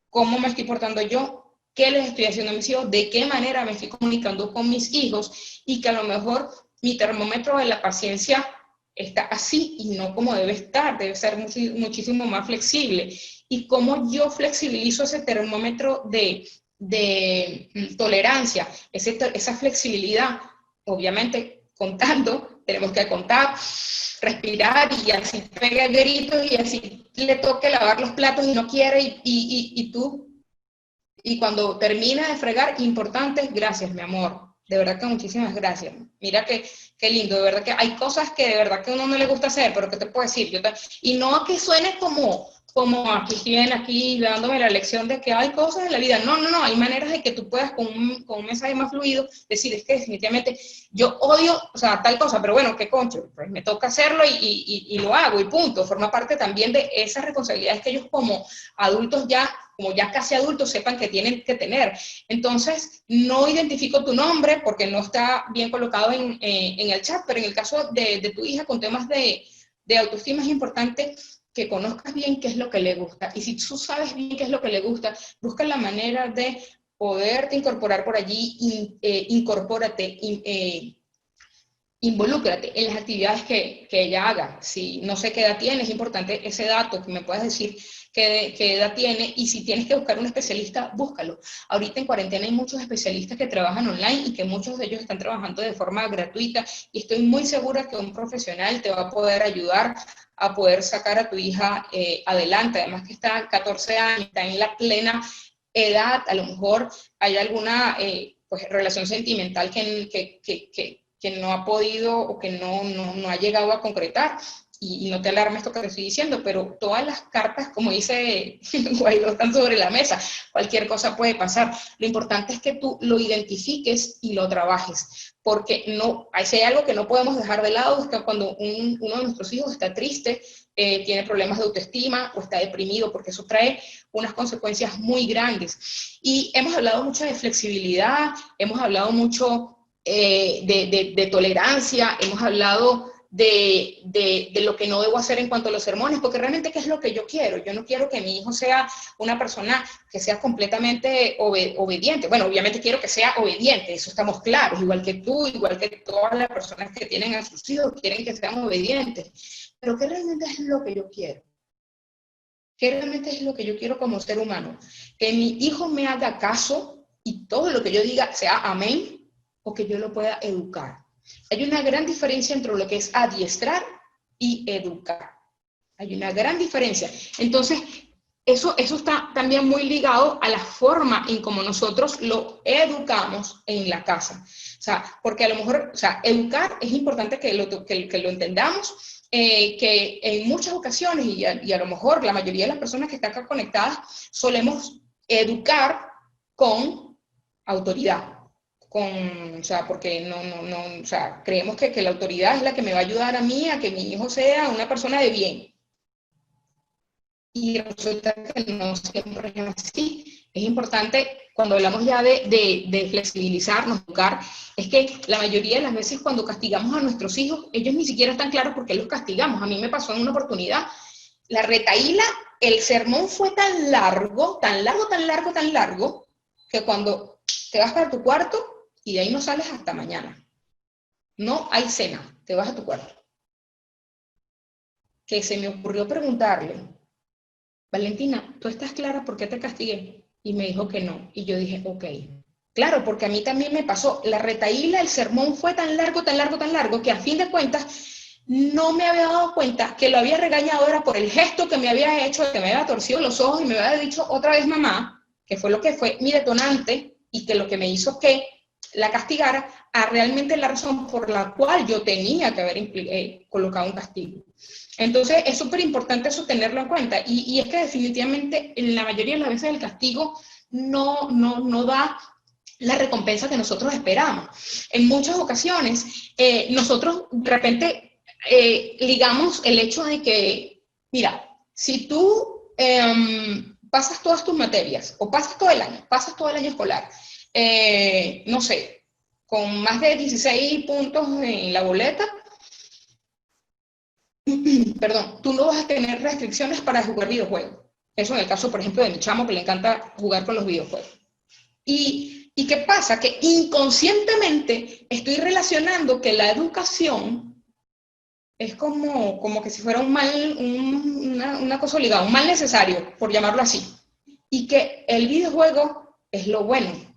¿Cómo me estoy portando yo? ¿Qué les estoy haciendo a mis hijos? ¿De qué manera me estoy comunicando con mis hijos? Y que a lo mejor mi termómetro de la paciencia está así y no como debe estar, debe ser muchísimo más flexible. Y cómo yo flexibilizo ese termómetro de tolerancia, esa flexibilidad, obviamente contando, tenemos que contar, respirar, y así pega gritos y así le toque lavar los platos y no quiere, y tú, y cuando termina de fregar, importante, gracias, mi amor. De verdad que muchísimas gracias. Mira qué lindo, de verdad que hay cosas que de verdad que a uno no le gusta hacer, pero ¿qué te puedo decir? Y no que suene como aquí dándome la lección de que hay cosas en la vida. No, hay maneras de que tú puedas con un mensaje más fluido decir, es que definitivamente yo odio, o sea, tal cosa, pero bueno, qué concho, pues me toca hacerlo y lo hago y punto. Forma parte también de esas responsabilidades que ellos como adultos ya, como ya casi adultos, sepan que tienen que tener. Entonces, no identifico tu nombre porque no está bien colocado en el chat, pero en el caso de tu hija con temas de autoestima es importante que conozcas bien qué es lo que le gusta. Y si tú sabes bien qué es lo que le gusta, busca la manera de poderte incorporar por allí, incorpórate, involúcrate en las actividades que ella haga. Si no sé qué edad tiene, es importante ese dato, que me puedas decir qué edad tiene, y si tienes que buscar un especialista, búscalo. Ahorita en cuarentena hay muchos especialistas que trabajan online y que muchos de ellos están trabajando de forma gratuita, y estoy muy segura que un profesional te va a poder ayudar a poder sacar a tu hija adelante. Además que está a 14 años, está en la plena edad, a lo mejor hay alguna pues, relación sentimental que no ha podido o que no ha llegado a concretar. Y no te alarmes esto que te estoy diciendo, pero todas las cartas, como dice Guaidó, están sobre la mesa. Cualquier cosa puede pasar. Lo importante es que tú lo identifiques y lo trabajes, porque no, si hay algo que no podemos dejar de lado, es que cuando uno de nuestros hijos está triste, tiene problemas de autoestima o está deprimido, porque eso trae unas consecuencias muy grandes. Y hemos hablado mucho de flexibilidad, hemos hablado mucho de tolerancia, hemos hablado de lo que no debo hacer en cuanto a los sermones, porque realmente ¿qué es lo que yo quiero? Yo no quiero que mi hijo sea una persona que sea completamente obediente. Bueno, obviamente quiero que sea obediente, eso estamos claros, igual que tú, igual que todas las personas que tienen a sus hijos, quieren que sean obedientes. Pero ¿qué realmente es lo que yo quiero? ¿Qué realmente es lo que yo quiero como ser humano? Que mi hijo me haga caso y todo lo que yo diga sea amén, o que yo lo pueda educar. Hay una gran diferencia entre lo que es adiestrar y educar. Hay una gran diferencia. Entonces, eso está también muy ligado a la forma en cómo nosotros lo educamos en la casa. O sea, porque a lo mejor, o sea, educar es importante que lo entendamos, que en muchas ocasiones, y a lo mejor la mayoría de las personas que están acá conectadas, solemos educar con autoridad. O sea, porque o sea, creemos que la autoridad es la que me va a ayudar a mí a que mi hijo sea una persona de bien. Y resulta que no siempre es así. Es importante, cuando hablamos ya de flexibilizarnos, educar, es que la mayoría de las veces cuando castigamos a nuestros hijos, ellos ni siquiera están claros por qué los castigamos. A mí me pasó en una oportunidad, la retahíla, el sermón fue tan largo, tan largo, tan largo, tan largo, que cuando te vas para tu cuarto y de ahí no sales hasta mañana. No hay cena, te vas a tu cuarto. Que se me ocurrió preguntarle, Valentina, ¿tú estás clara por qué te castigué? Y me dijo que no. Y yo dije, ok. Claro, porque a mí también me pasó. La retahíla, el sermón fue tan largo, tan largo, tan largo, que a fin de cuentas no me había dado cuenta que lo había regañado era por el gesto que me había hecho, que me había torcido los ojos y me había dicho otra vez mamá, que fue lo que fue mi detonante y que lo que me hizo que la castigara, a realmente la razón por la cual yo tenía que haber colocado un castigo. Entonces es súper importante eso tenerlo en cuenta, y es que definitivamente en la mayoría de las veces el castigo no da la recompensa que nosotros esperamos. En muchas ocasiones nosotros de repente ligamos el hecho de que, mira, si tú pasas todas tus materias, o pasas todo el año escolar, no sé, con más de 16 puntos en la boleta, perdón, tú no vas a tener restricciones para jugar videojuegos. Eso en el caso, por ejemplo, de mi chamo, que le encanta jugar con los videojuegos. ¿Y qué pasa? Que inconscientemente estoy relacionando que la educación es como que si fuera un mal, una cosa obligada, un mal necesario, por llamarlo así. Y que el videojuego es lo bueno.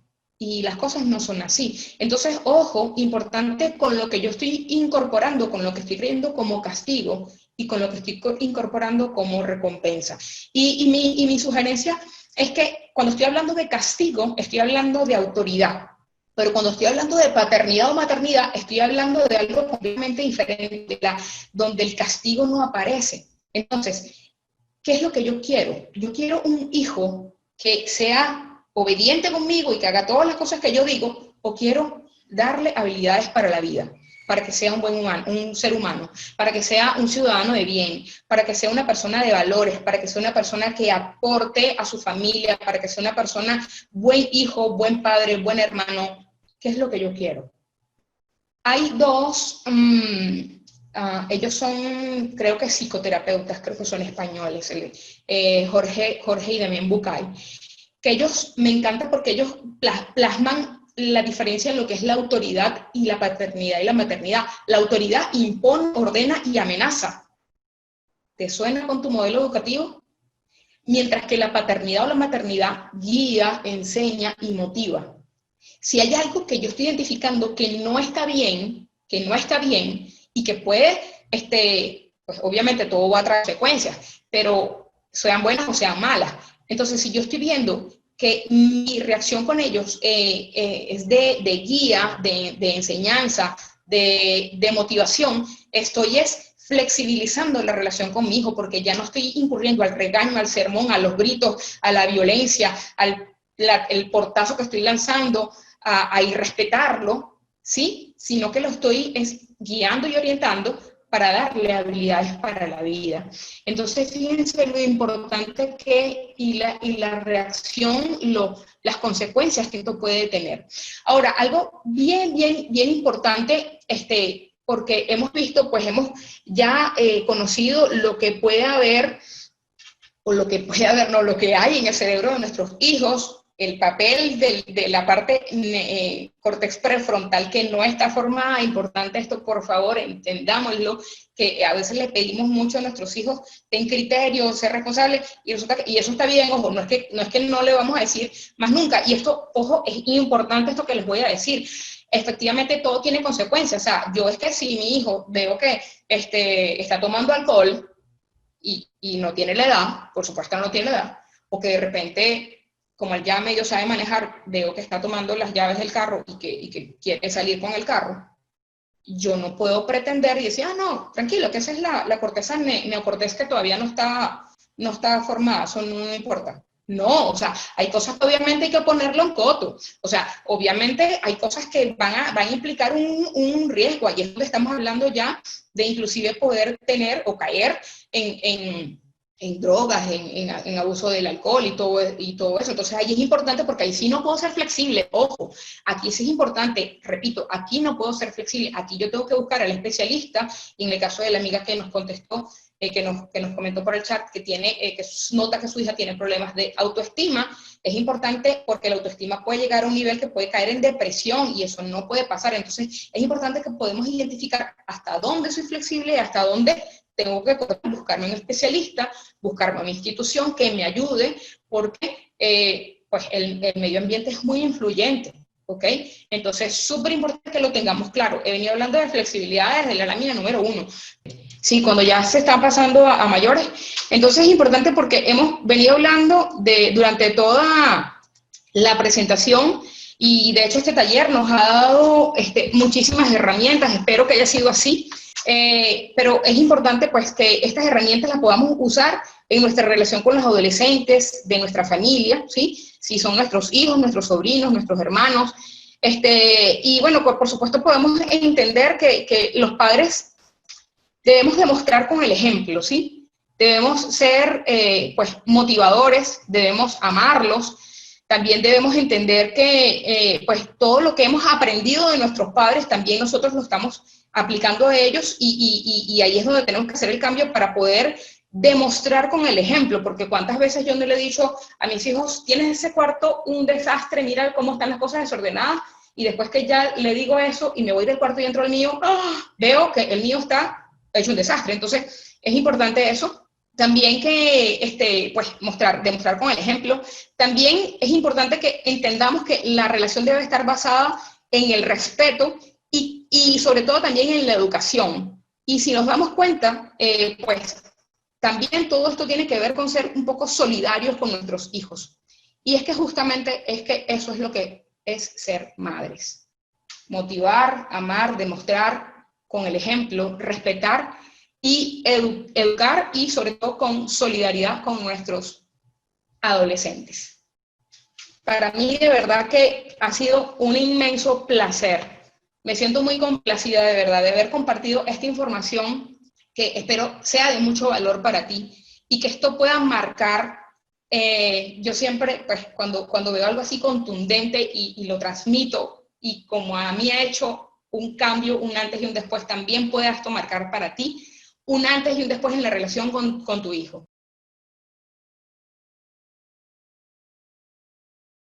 Y las cosas no son así. Entonces, ojo, importante con lo que yo estoy incorporando, con lo que estoy creyendo como castigo y con lo que estoy incorporando como recompensa. Y mi sugerencia es que cuando estoy hablando de castigo, estoy hablando de autoridad. Pero cuando estoy hablando de paternidad o maternidad, estoy hablando de algo completamente diferente, donde el castigo no aparece. Entonces, ¿qué es lo que yo quiero? Yo quiero un hijo que sea obediente conmigo y que haga todas las cosas que yo digo, o quiero darle habilidades para la vida, para que sea un buen humano, un ser humano, para que sea un ciudadano de bien, para que sea una persona de valores, para que sea una persona que aporte a su familia, para que sea una persona buen hijo, buen padre, buen hermano. ¿Qué es lo que yo quiero? Hay dos... ellos son, creo que psicoterapeutas, creo que son españoles, Jorge y Damián Bucay, que ellos me encantan porque ellos plasman la diferencia en lo que es la autoridad y la paternidad y la maternidad. La autoridad impone, ordena y amenaza. ¿Te suena con tu modelo educativo? mientras que la paternidad o la maternidad guía, enseña y motiva. Si hay algo que yo estoy identificando que no está bien y que puede, pues obviamente todo va a traer consecuencias, pero sean buenas o sean malas. Entonces, si yo estoy viendo que mi reacción con ellos es de guía, de enseñanza, de motivación, estoy flexibilizando la relación con mi hijo, porque ya no estoy incurriendo al regaño, al sermón, a los gritos, a la violencia, el portazo que estoy lanzando, a irrespetarlo, ¿sí? Sino que lo estoy guiando y orientando para darle habilidades para la vida. Entonces, fíjense lo importante que, y la reacción, las consecuencias que esto puede tener. Ahora, algo bien importante, porque hemos visto, pues hemos ya conocido lo que puede haber, o lo que hay en el cerebro de nuestros hijos, el papel de la parte córtex prefrontal que no está formada. Importante esto, por favor, entendámoslo, que a veces le pedimos mucho a nuestros hijos, ten criterio, ser responsable, y eso está bien, ojo, no es que no le vamos a decir más nunca, y esto, ojo, es importante esto que les voy a decir. Efectivamente, todo tiene consecuencias. O sea, yo es que si mi hijo veo que está tomando alcohol y no tiene la edad, por supuesto no tiene la edad, o que de repente, como él ya medio sabe manejar, veo que está tomando las llaves del carro y que quiere salir con el carro, yo no puedo pretender y decir, no, tranquilo, que esa es la corteza neocorteza que todavía no está formada, eso no importa. No, o sea, hay cosas que obviamente hay que ponerlo en coto. O sea, obviamente hay cosas que van a implicar un riesgo. Ahí es donde estamos hablando ya de inclusive poder tener o caer en drogas, en abuso del alcohol y todo eso. Entonces ahí es importante, porque ahí sí no puedo ser flexible. Ojo, aquí sí es importante, repito, aquí no puedo ser flexible. Aquí yo tengo que buscar al especialista, y en el caso de la amiga que nos contestó, que nos comentó por el chat, que nota que su hija tiene problemas de autoestima, es importante porque la autoestima puede llegar a un nivel que puede caer en depresión, y eso no puede pasar. Entonces es importante que podamos identificar hasta dónde soy flexible y hasta dónde tengo que buscarme un especialista, buscarme una institución que me ayude, porque pues el medio ambiente es muy influyente, ¿ok? Entonces, súper importante que lo tengamos claro. He venido hablando de flexibilidad desde la lámina número 1. Sí, cuando ya se está pasando a mayores. Entonces es importante porque hemos venido hablando durante toda la presentación, y de hecho este taller nos ha dado muchísimas herramientas. Espero que haya sido así. Pero es importante pues que estas herramientas las podamos usar en nuestra relación con los adolescentes de nuestra familia, ¿sí? Si son nuestros hijos, nuestros sobrinos, nuestros hermanos. Y bueno, por supuesto podemos entender que los padres debemos demostrar con el ejemplo, ¿sí? Debemos ser pues motivadores, debemos amarlos. También debemos entender que pues todo lo que hemos aprendido de nuestros padres también nosotros lo estamos aplicando a ellos, y ahí es donde tenemos que hacer el cambio para poder demostrar con el ejemplo, porque cuántas veces yo no le he dicho a mis hijos, tienes ese cuarto un desastre, mira cómo están las cosas desordenadas, y después que ya le digo eso y me voy del cuarto y entro al mío, veo que el mío está hecho un desastre. Entonces es importante eso. También que pues demostrar con el ejemplo. También es importante que entendamos que la relación debe estar basada en el respeto y sobre todo también en la educación. Y si nos damos cuenta, pues también todo esto tiene que ver con ser un poco solidarios con nuestros hijos. Y es que justamente es que eso es lo que es ser madres. Motivar, amar, demostrar con el ejemplo, respetar y educar, y sobre todo con solidaridad con nuestros adolescentes. Para mí de verdad que ha sido un inmenso placer. Me siento muy complacida de verdad de haber compartido esta información, que espero sea de mucho valor para ti y que esto pueda marcar. Yo siempre, pues cuando veo algo así contundente y lo transmito, y como a mí ha hecho un cambio, un antes y un después, también pueda esto marcar para ti un antes y un después en la relación con tu hijo.